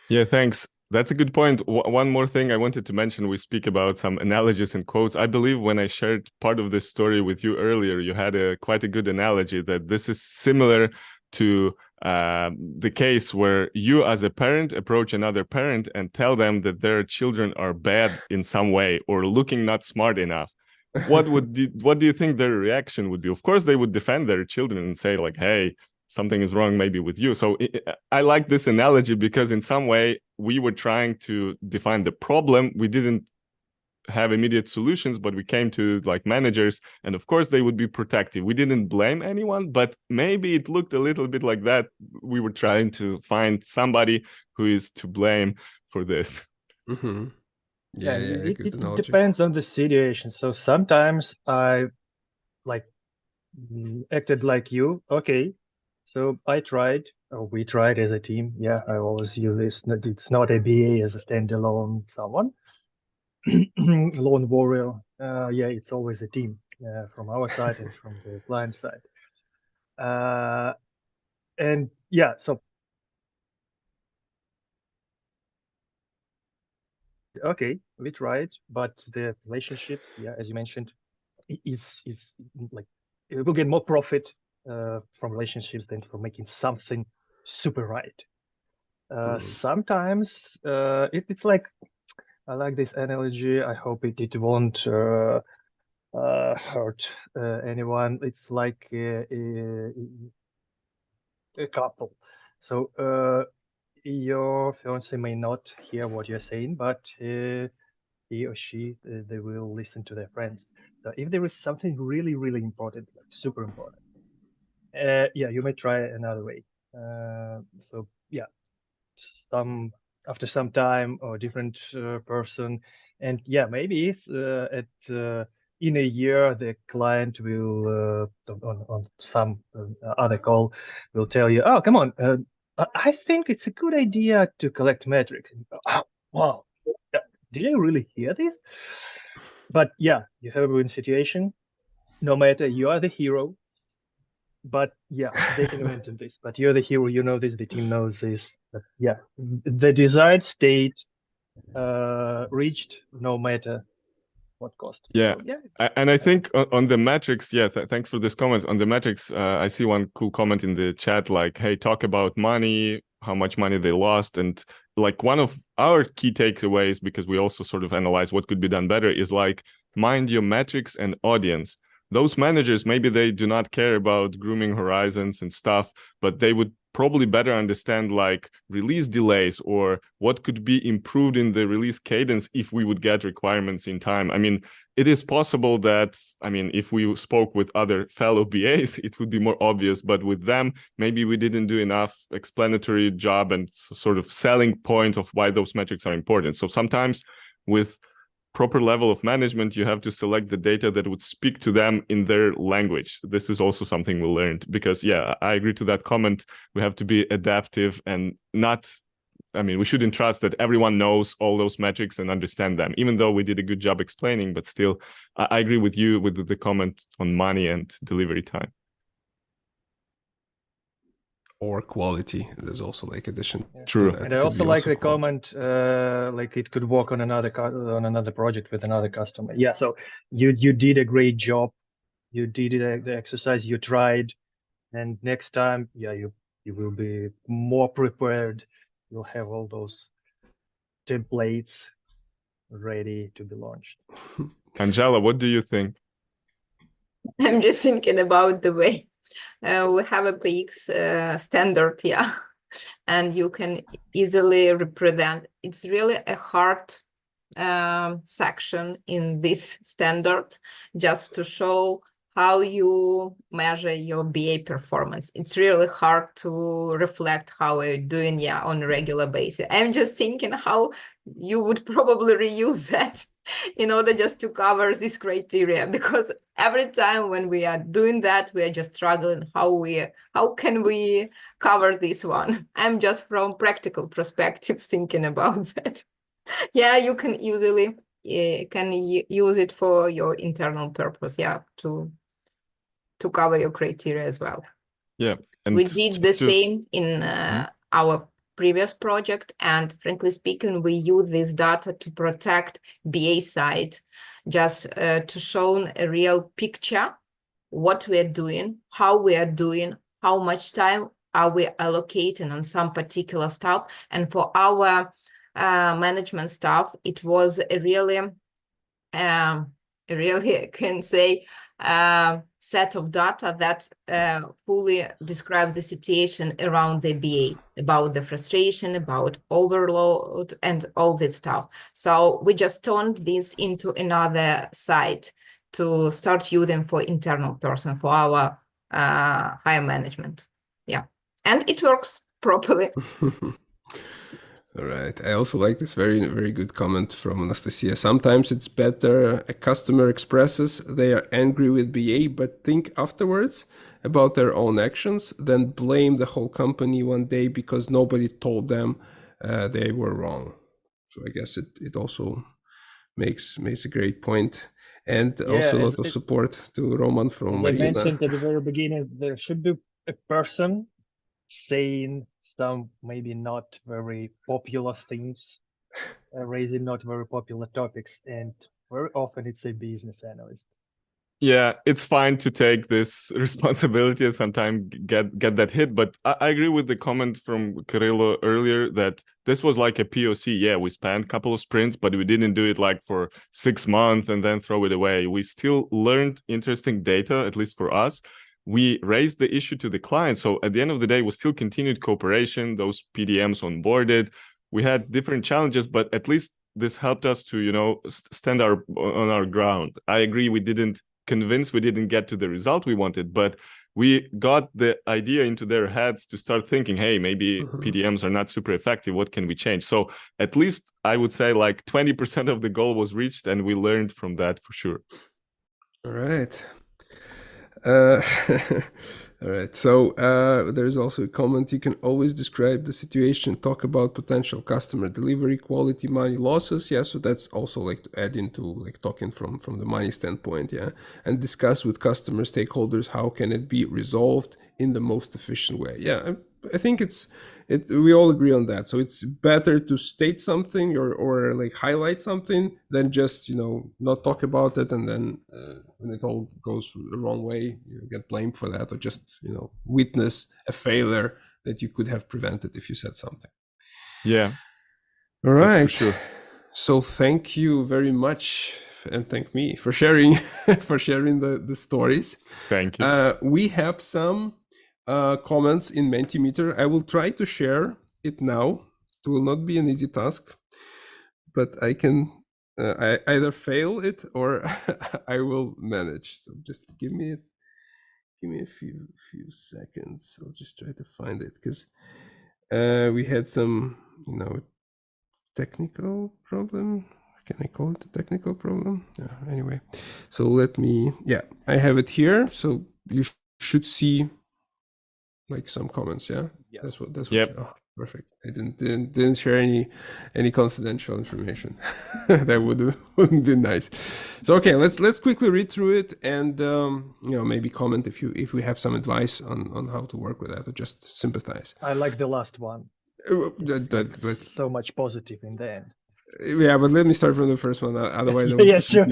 Yeah, thanks. That's a good point. One more thing I wanted to mention, we speak about some analogies and quotes. I believe when I shared part of this story with you earlier, you had quite a good analogy that this is similar to the case where you as a parent approach another parent and tell them that their children are bad in some way or looking not smart enough. What do you think their reaction would be? Of course, they would defend their children and say like, hey, something is wrong maybe with you. So I like this analogy because in some way we were trying to define the problem. We didn't have immediate solutions, but we came to like managers, and of course they would be protective. We didn't blame anyone, but maybe it looked a little bit like that. We were trying to find somebody who is to blame for this. Mm-hmm. It depends on the situation. So sometimes I like acted like you. Okay, so I tried, or we tried as a team. Yeah, I always use this. It's not a BA as a standalone someone, lone warrior. Yeah, it's always a team from our side and from the client side. And yeah, so okay, we tried, but the relationships, yeah, as you mentioned, is like it will get more profit from relationships than from making something super right. Sometimes it's like, I like this analogy. I hope it won't hurt anyone. It's like a couple. So your fiance may not hear what you're saying, but he or she, they will listen to their friends. So if there is something really, really important, like super important, yeah, you may try another way. So yeah, after some time or different person, and yeah, maybe in a year the client will on some other call will tell you, oh, come on, I think it's a good idea to collect metrics. Oh, wow, did I really hear this? But yeah, you have a win situation. No matter, you are the hero. But yeah, they invented this. But you're the hero. You know this. The team knows this. But yeah, the desired state reached, no matter what cost. Yeah, so, yeah. And I think on the metrics, yeah, thanks for this comment. On the metrics, I see one cool comment in the chat, like, hey, talk about money, how much money they lost. And like one of our key takeaways, because we also sort of analyze what could be done better, is like, mind your metrics and audience. Those managers, maybe they do not care about grooming horizons and stuff, but they would probably better understand like release delays or what could be improved in the release cadence if we would get requirements in time. I mean, it is possible that, I mean, if we spoke with other fellow BAs, it would be more obvious, but with them, maybe we didn't do enough explanatory job and sort of selling point of why those metrics are important. So sometimes with proper level of management, you have to select the data that would speak to them in their language. This is also something we learned because, yeah, I agree to that comment. We have to be adaptive and not, I mean, we shouldn't trust that everyone knows all those metrics and understand them, even though we did a good job explaining, but still, I agree with you with the comment on money and delivery time. Or quality. There's also like addition. True. To and I also like the comment, like it could work on another project with another customer. Yeah, so you did a great job. You did the exercise. You tried, and next time, yeah, you will be more prepared. You'll have all those templates ready to be launched. Angela, what do you think? I'm just thinking about the way we have a PX standard, yeah, and you can easily represent. It's really a hard section in this standard just to show how you measure your BA performance. It's really hard to reflect how you're doing, yeah, on a regular basis. I'm just thinking how you would probably reuse that in order just to cover this criteria, because every time when we are doing that, we are just struggling how can we cover this one. I'm just from practical perspective thinking about that. Yeah, you can easily use it for your internal purpose, yeah, to cover your criteria as well. Yeah, and we did the same in our previous project, and frankly speaking, we use this data to protect BA side, just to show a real picture, what we are doing, how we are doing, how much time are we allocating on some particular stuff. And for our management staff, it was a really, I can say, set of data that fully describe the situation around the BA, about the frustration, about overload, and all this stuff. So we just turned this into another site to start using for internal person, for our higher management. Yeah, and it works properly. All right. I also like this very, very good comment from Anastasia. Sometimes it's better a customer expresses they are angry with BA, but think afterwards about their own actions, then blame the whole company one day because nobody told them they were wrong. So I guess it also makes a great point. And also a lot of support to Roman from Marina. I mentioned at the very beginning, there should be a person saying some maybe not very popular things, raising not very popular topics, and very often it's a business analyst. Yeah, it's fine to take this responsibility and sometimes get that hit, but I agree with the comment from Kirilo earlier that this was like a POC. Yeah, we spent a couple of sprints, but we didn't do it like for 6 months and then throw it away. We still learned interesting data, at least for us. We raised the issue to the client. So at the end of the day, we still continued cooperation, those PDMs onboarded. We had different challenges, but at least this helped us to, you know, stand on our ground. I agree, we didn't get to the result we wanted, but we got the idea into their heads to start thinking, hey, maybe PDMs are not super effective. What can we change? So at least I would say like 20% of the goal was reached, and we learned from that for sure. All right. All right. So there's also a comment. You can always describe the situation, talk about potential customer delivery, quality, money, losses. Yeah. So that's also like to add into like talking from the money standpoint. Yeah. And discuss with customer stakeholders, how can it be resolved in the most efficient way? Yeah. I think we all agree on that. So it's better to state something or like highlight something than just, you know, not talk about it. And then when it all goes the wrong way, you get blamed for that, or just, you know, witness a failure that you could have prevented if you said something. Yeah. All right. For sure. So thank you very much. And thank me for sharing, the stories. Thank you. We have some comments in Mentimeter. I will try to share it now. It will not be an easy task, but I can I either fail it or I will manage. So just give me a few seconds. I'll just try to find it, because we had some, you know, technical problem. Can I call it a technical problem? Yeah, anyway, so I have it here. So you should see like some comments. Yeah, yes. That's what. Yep. Oh, perfect. I didn't share any confidential information. That wouldn't be nice. So okay, let's quickly read through it, and you know, maybe comment if we have some advice on how to work with that, or just sympathize. I like the last one. So much positive in the end. Yeah, but let me start from the first one. Otherwise, yeah, sure.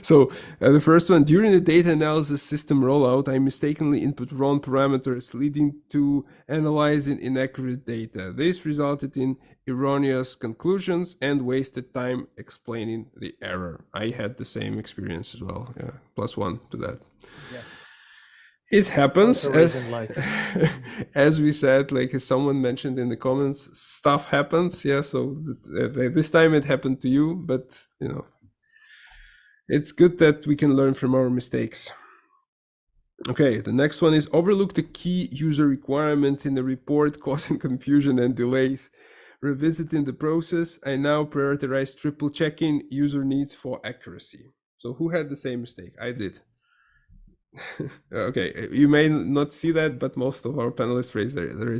So the first one: during the data analysis system rollout, I mistakenly input wrong parameters, leading to analyzing inaccurate data. This resulted in erroneous conclusions and wasted time explaining the error. I had the same experience as well. Yeah, +1 to that. Yeah. It happens, as we said, like as someone mentioned in the comments, stuff happens. Yeah, so this time it happened to you, but you know, it's good that we can learn from our mistakes. Okay, the next one is overlook the key user requirement in the report, causing confusion and delays. Revisiting the process, I now prioritize triple checking user needs for accuracy. So who had the same mistake? I did. Okay, you may not see that, but most of our panelists raise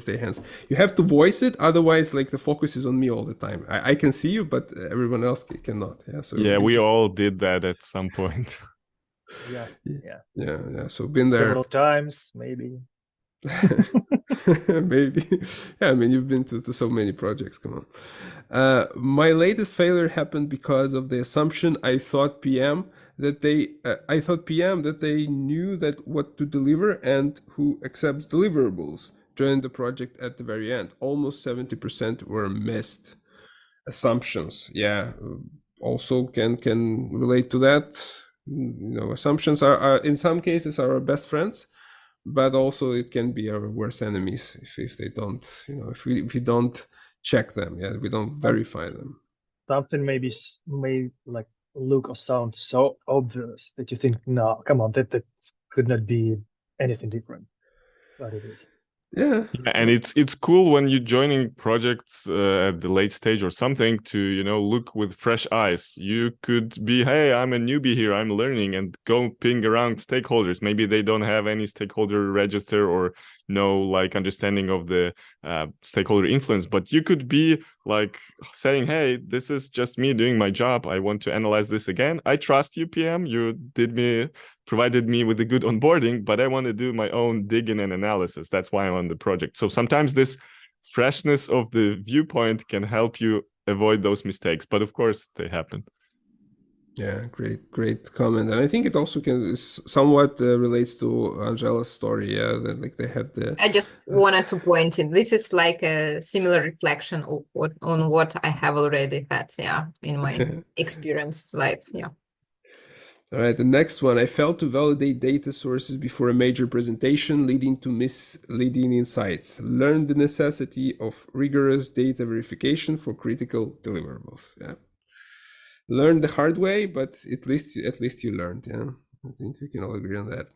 their hands. You have to voice it, otherwise like the focus is on me all the time. I can see you, but everyone else cannot. Yeah, so yeah, we all did that at some point. Yeah. So been there several times, maybe. Maybe. Yeah, I mean, you've been to so many projects. Come on. My latest failure happened because of the assumption I thought PM that they knew that what to deliver and who accepts deliverables. Joined the project at the very end. Almost 70% were missed assumptions. Yeah, also can relate to that. assumptions are in some cases are our best friends, but also it can be our worst enemies if they don't, if we don't check them, we don't verify them. Something may like look or sound so obvious that you think, no, come on, that could not be anything different, but it is. Yeah, and it's cool when you're joining projects at the late stage or something to look with fresh eyes. You could be, hey, I'm a newbie here, I'm learning, and go ping around stakeholders. Maybe they don't have any stakeholder register or no understanding of the stakeholder influence, but you could be like saying, hey, this is just me doing my job, I want to analyze this again. I trust you, PM, you provided me with a good onboarding, but I want to do my own digging and analysis. That's why I'm on the project. So sometimes this freshness of the viewpoint can help you avoid those mistakes, but of course they happen. Yeah, great comment. And I think it also somewhat relates to Angela's story. Yeah, that they had the. I just wanted to point it. This is like a similar reflection on what I have already had. Yeah, in my experience life. Yeah. All right, the next one. I failed to validate data sources before a major presentation, leading to misleading insights. Learned the necessity of rigorous data verification for critical deliverables. Yeah. Learned the hard way, but at least you learned. Yeah, I think we can all agree on that.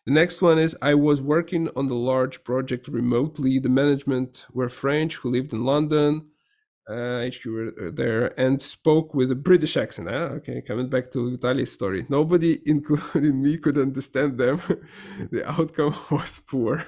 The next one is I was working on the large project remotely. The management were French who lived in London, HQ were there, and spoke with a British accent. Okay, coming back to Vitaly's story. Nobody, including me, could understand them. The outcome was poor.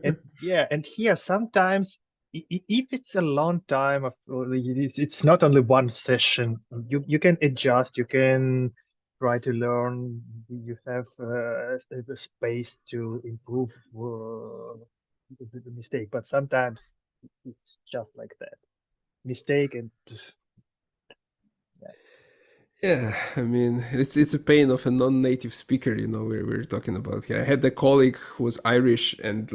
And here sometimes, if it's a long time, it's not only one session. You can adjust. You can try to learn. You have the space to improve the mistake. But sometimes it's just like that. Mistake and yeah, I mean it's a pain of a non-native speaker, we're talking about here. I had a colleague who was Irish, and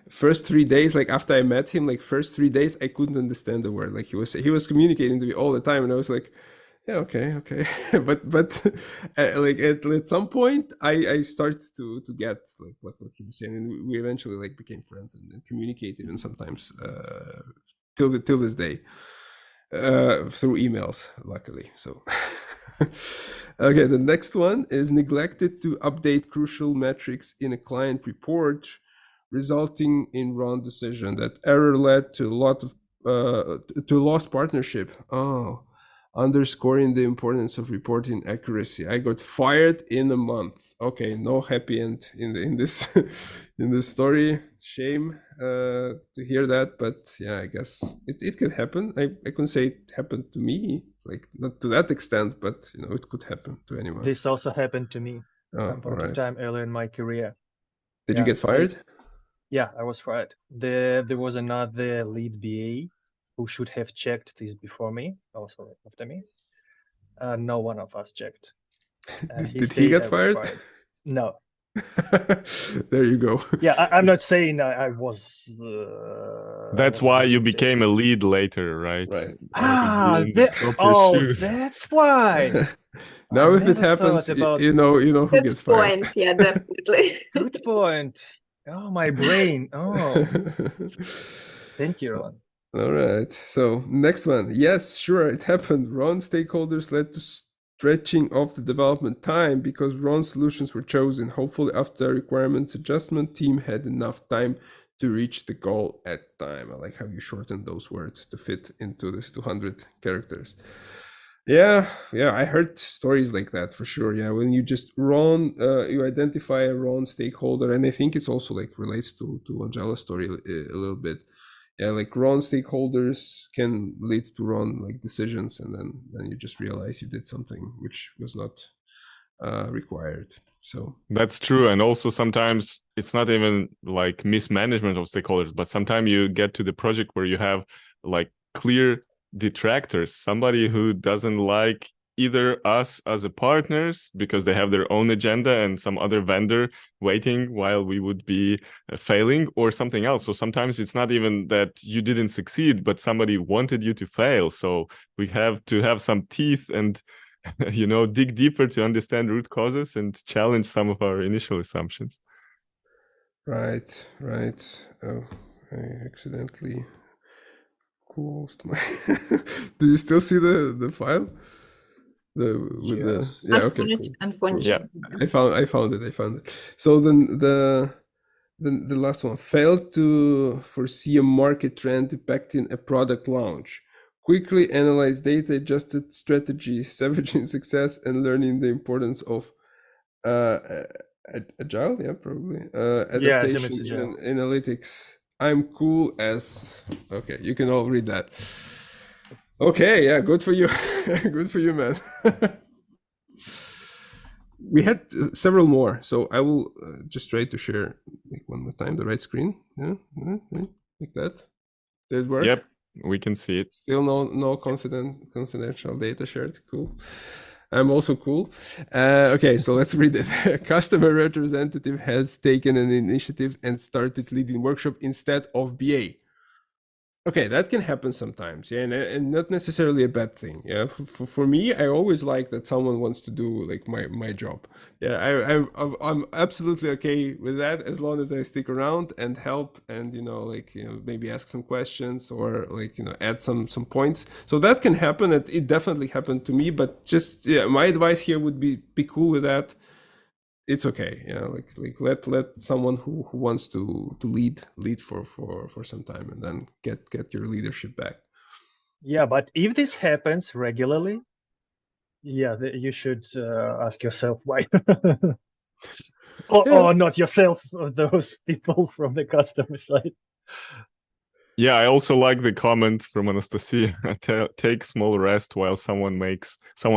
first 3 days, after I met him, first 3 days I couldn't understand the word. He was communicating to me all the time, and I was like, yeah, okay. but at some point I started to get what he was saying, and we eventually became friends and communicated, and sometimes till this day through emails, luckily. So okay, the next one is neglected to update crucial metrics in a client report, resulting in wrong decision. That error led to a lost partnership. Underscoring the importance of reporting accuracy. I got fired in a month. Okay, no happy end in this in this story. Shame to hear that, but yeah, I guess it could happen. I couldn't say it happened to me, not to that extent, but it could happen to anyone. This also happened to me at a time earlier in my career. Did you get fired? Yeah, I was fired. There was another lead BA who should have checked this before me, also after me. No one of us checked. Did he get fired? No. There you go. Yeah, I'm not saying I was. That's why you became a lead later, right? Right. That's why. Now, if it happens, you know who gets fired. Point. Yeah, definitely. Good point. Oh, my brain. Oh, thank you, Ron. All right. So next one. Yes, sure, it happened. Wrong stakeholders led to stretching of the development time because wrong solutions were chosen. Hopefully, after requirements adjustment, team had enough time to reach the goal at time. I like how you shortened those words to fit into this 200 characters. Yeah, I heard stories like that for sure. Yeah, when you just you identify a wrong stakeholder, and I think it's also relates to Angela's story a little bit. Yeah, wrong stakeholders can lead to wrong decisions, and then you just realize you did something which was not required. So that's true. And also sometimes it's not even mismanagement of stakeholders, but sometimes you get to the project where you have clear detractors, somebody who doesn't like either us as a partners because they have their own agenda and some other vendor waiting while we would be failing, or something else. So sometimes it's not even that you didn't succeed, but somebody wanted you to fail. So we have to have some teeth and dig deeper to understand root causes and challenge some of our initial assumptions. Right. Oh, I accidentally closed my. Do you still see the file? Yes. Okay, cool. Unfortunately. I found it. So then the last one, failed to foresee a market trend impacting a product launch. Quickly analyze data, adjusted strategy, savaging success, and learning the importance of agile, probably adaptation in analytics. I'm cool as. Okay, you can all read that. Okay, yeah, good for you. Good for you, man. We had several more, so I will just try to share one more time the right screen. Yeah, like that. Did it work? Yep, we can see it. Still no confidential data shared. Cool. I'm also cool. Okay, so let's read it. A customer representative has taken an initiative and started leading workshop instead of BA. Okay, that can happen sometimes, and not necessarily a bad thing. Yeah, for me, I always like that someone wants to do like my job. Yeah, I'm absolutely okay with that as long as I stick around and help, and maybe ask some questions or add some points. So that can happen. It definitely happened to me. But just my advice here would be cool with that. It's okay, let someone who wants to lead for some time, and then get your leadership back. Yeah, but if this happens regularly, you should ask yourself why. or not yourself, or those people from the customer side. Yeah, I also like the comment from Anastasia. Take small rest while someone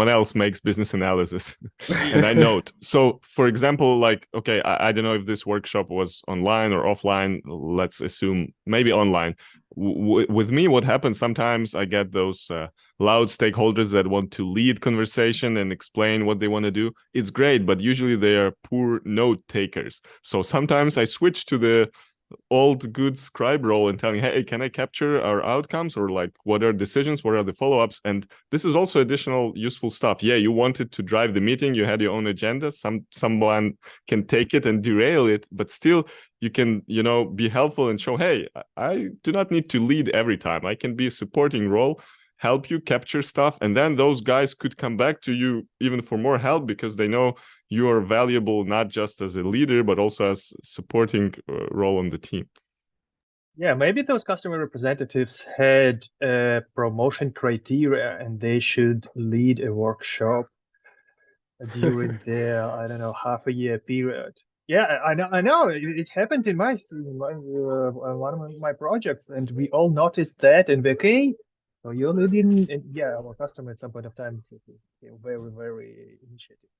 else makes business analysis. And I note. So, for example, okay, I don't know if this workshop was online or offline. Let's assume maybe online. With me, what happens sometimes, I get those loud stakeholders that want to lead conversation and explain what they want to do. It's great, but usually they are poor note takers. So sometimes I switch to the old good scribe role and telling, hey, can I capture our outcomes, or what are decisions, what are the follow-ups? And this is also additional useful stuff. Yeah, you wanted to drive the meeting, you had your own agenda, someone can take it and derail it, but still you can be helpful and show, hey, I do not need to lead every time. I can be a supporting role, help you capture stuff, and then those guys could come back to you even for more help, because they know you are valuable not just as a leader, but also as a supporting role on the team. Yeah, maybe those customer representatives had a promotion criteria and they should lead a workshop during their, I don't know, half a year period. Yeah, I know. It happened in one of my projects, and we all noticed that. And okay, so you're leading, and our customer at some point of time very, very initiative.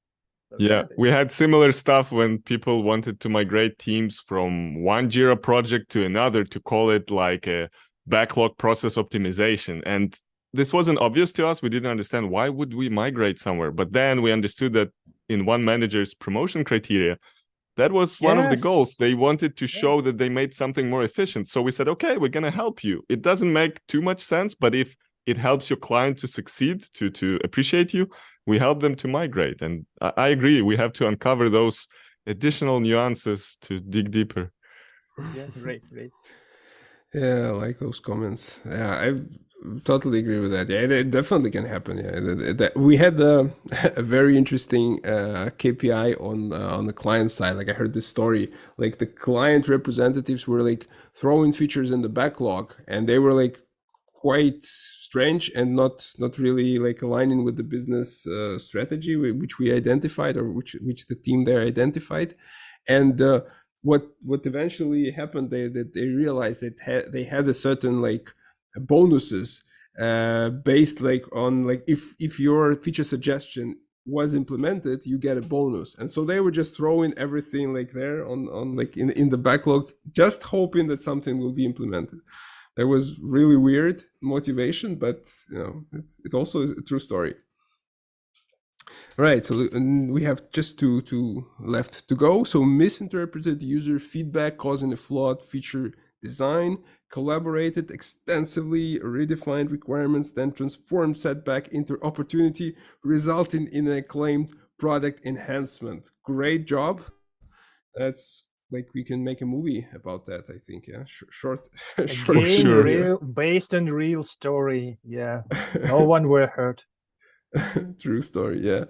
Yeah, we had similar stuff when people wanted to migrate teams from one Jira project to another to call it like a backlog process optimization. And this wasn't obvious to us. We didn't understand why would we migrate somewhere. But then we understood that in one manager's promotion criteria, that was one of the goals. They wanted to show that they made something more efficient. So we said, okay, we're going to help you. It doesn't make too much sense, but if it helps your client to succeed, to appreciate you, we help them to migrate. And I agree, we have to uncover those additional nuances to dig deeper. Yeah, great. Yeah, I like those comments. Yeah, I totally agree with that. Yeah, it definitely can happen. Yeah, we had a very interesting KPI on the client side. I heard this story. The client representatives were throwing features in the backlog, and they were quite strange and not really aligning with the business strategy which we identified, or which the team there identified. And what eventually happened, they realized that they had a certain bonuses based on if your feature suggestion was implemented, you get a bonus. And so they were just throwing everything there on in the backlog, just hoping that something will be implemented. That was really weird motivation, but it also is a true story. Right, so we have just two left to go. So misinterpreted user feedback causing a flawed feature design, collaborated extensively, redefined requirements, then transformed setback into opportunity, resulting in an acclaimed product enhancement. Great job. That's like, we can make a movie about that, I think. Yeah, short. Again, sure. Based on real story. Yeah, no one were hurt. True story. Yeah.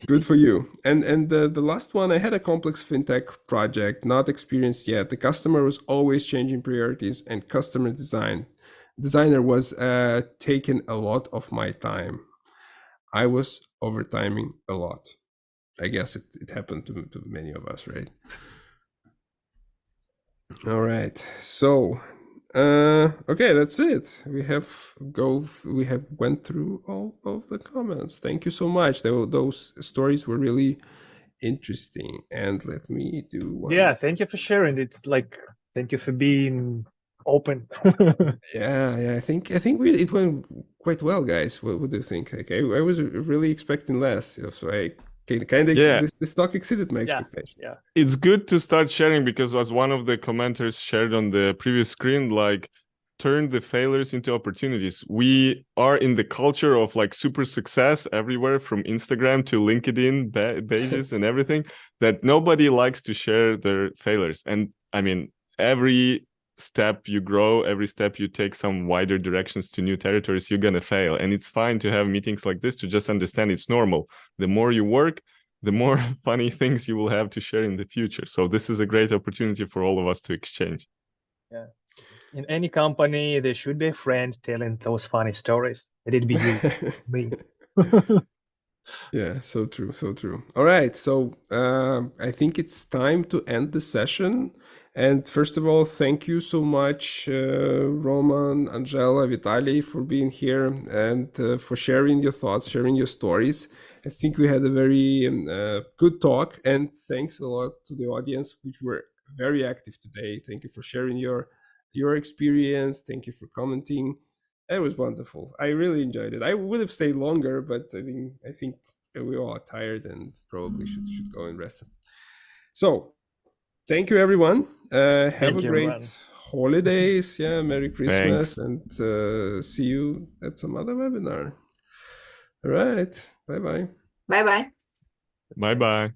Good for you. And the last one, I had a complex fintech project, not experienced yet. The customer was always changing priorities, and customer designer was taking a lot of my time. I was overtiming a lot. I guess it happened to many of us, right? All right. So okay, that's it. We have went through all of the comments. Thank you so much. Those stories were really interesting. And let me do one. Yeah, thank you for sharing. It's like, thank you for being open. Yeah. I think it went quite well, guys. What do you think? Like, I was really expecting less, so I kind of this talk exceeded my expectations. Yeah. It's good to start sharing, because as one of the commenters shared on the previous screen, like, turn the failures into opportunities. We are in the culture of like super success everywhere, from Instagram to LinkedIn pages and everything, that nobody likes to share their failures. And I mean, every step you grow, every step you take some wider directions to new territories, you're going to fail. And it's fine to have meetings like this to just understand it's normal. The more you work, the more funny things you will have to share in the future. So this is a great opportunity for all of us to exchange. Yeah. In any company, there should be a friend telling those funny stories. It'd be you, me. Yeah, so true, so true. All right, so I think it's time to end the session. And first of all, thank you so much, Roman, Angela, Vitaly, for being here and for sharing your thoughts, sharing your stories. I think we had a very good talk, and thanks a lot to the audience, which were very active today. Thank you for sharing your experience. Thank you for commenting. It was wonderful. I really enjoyed it. I would have stayed longer, but I think we all are tired and probably should go and rest. So thank you, everyone. Have a great holidays. Yeah, Merry Christmas. Thanks. And see you at some other webinar. All right. Bye-bye. Bye-bye. Bye-bye.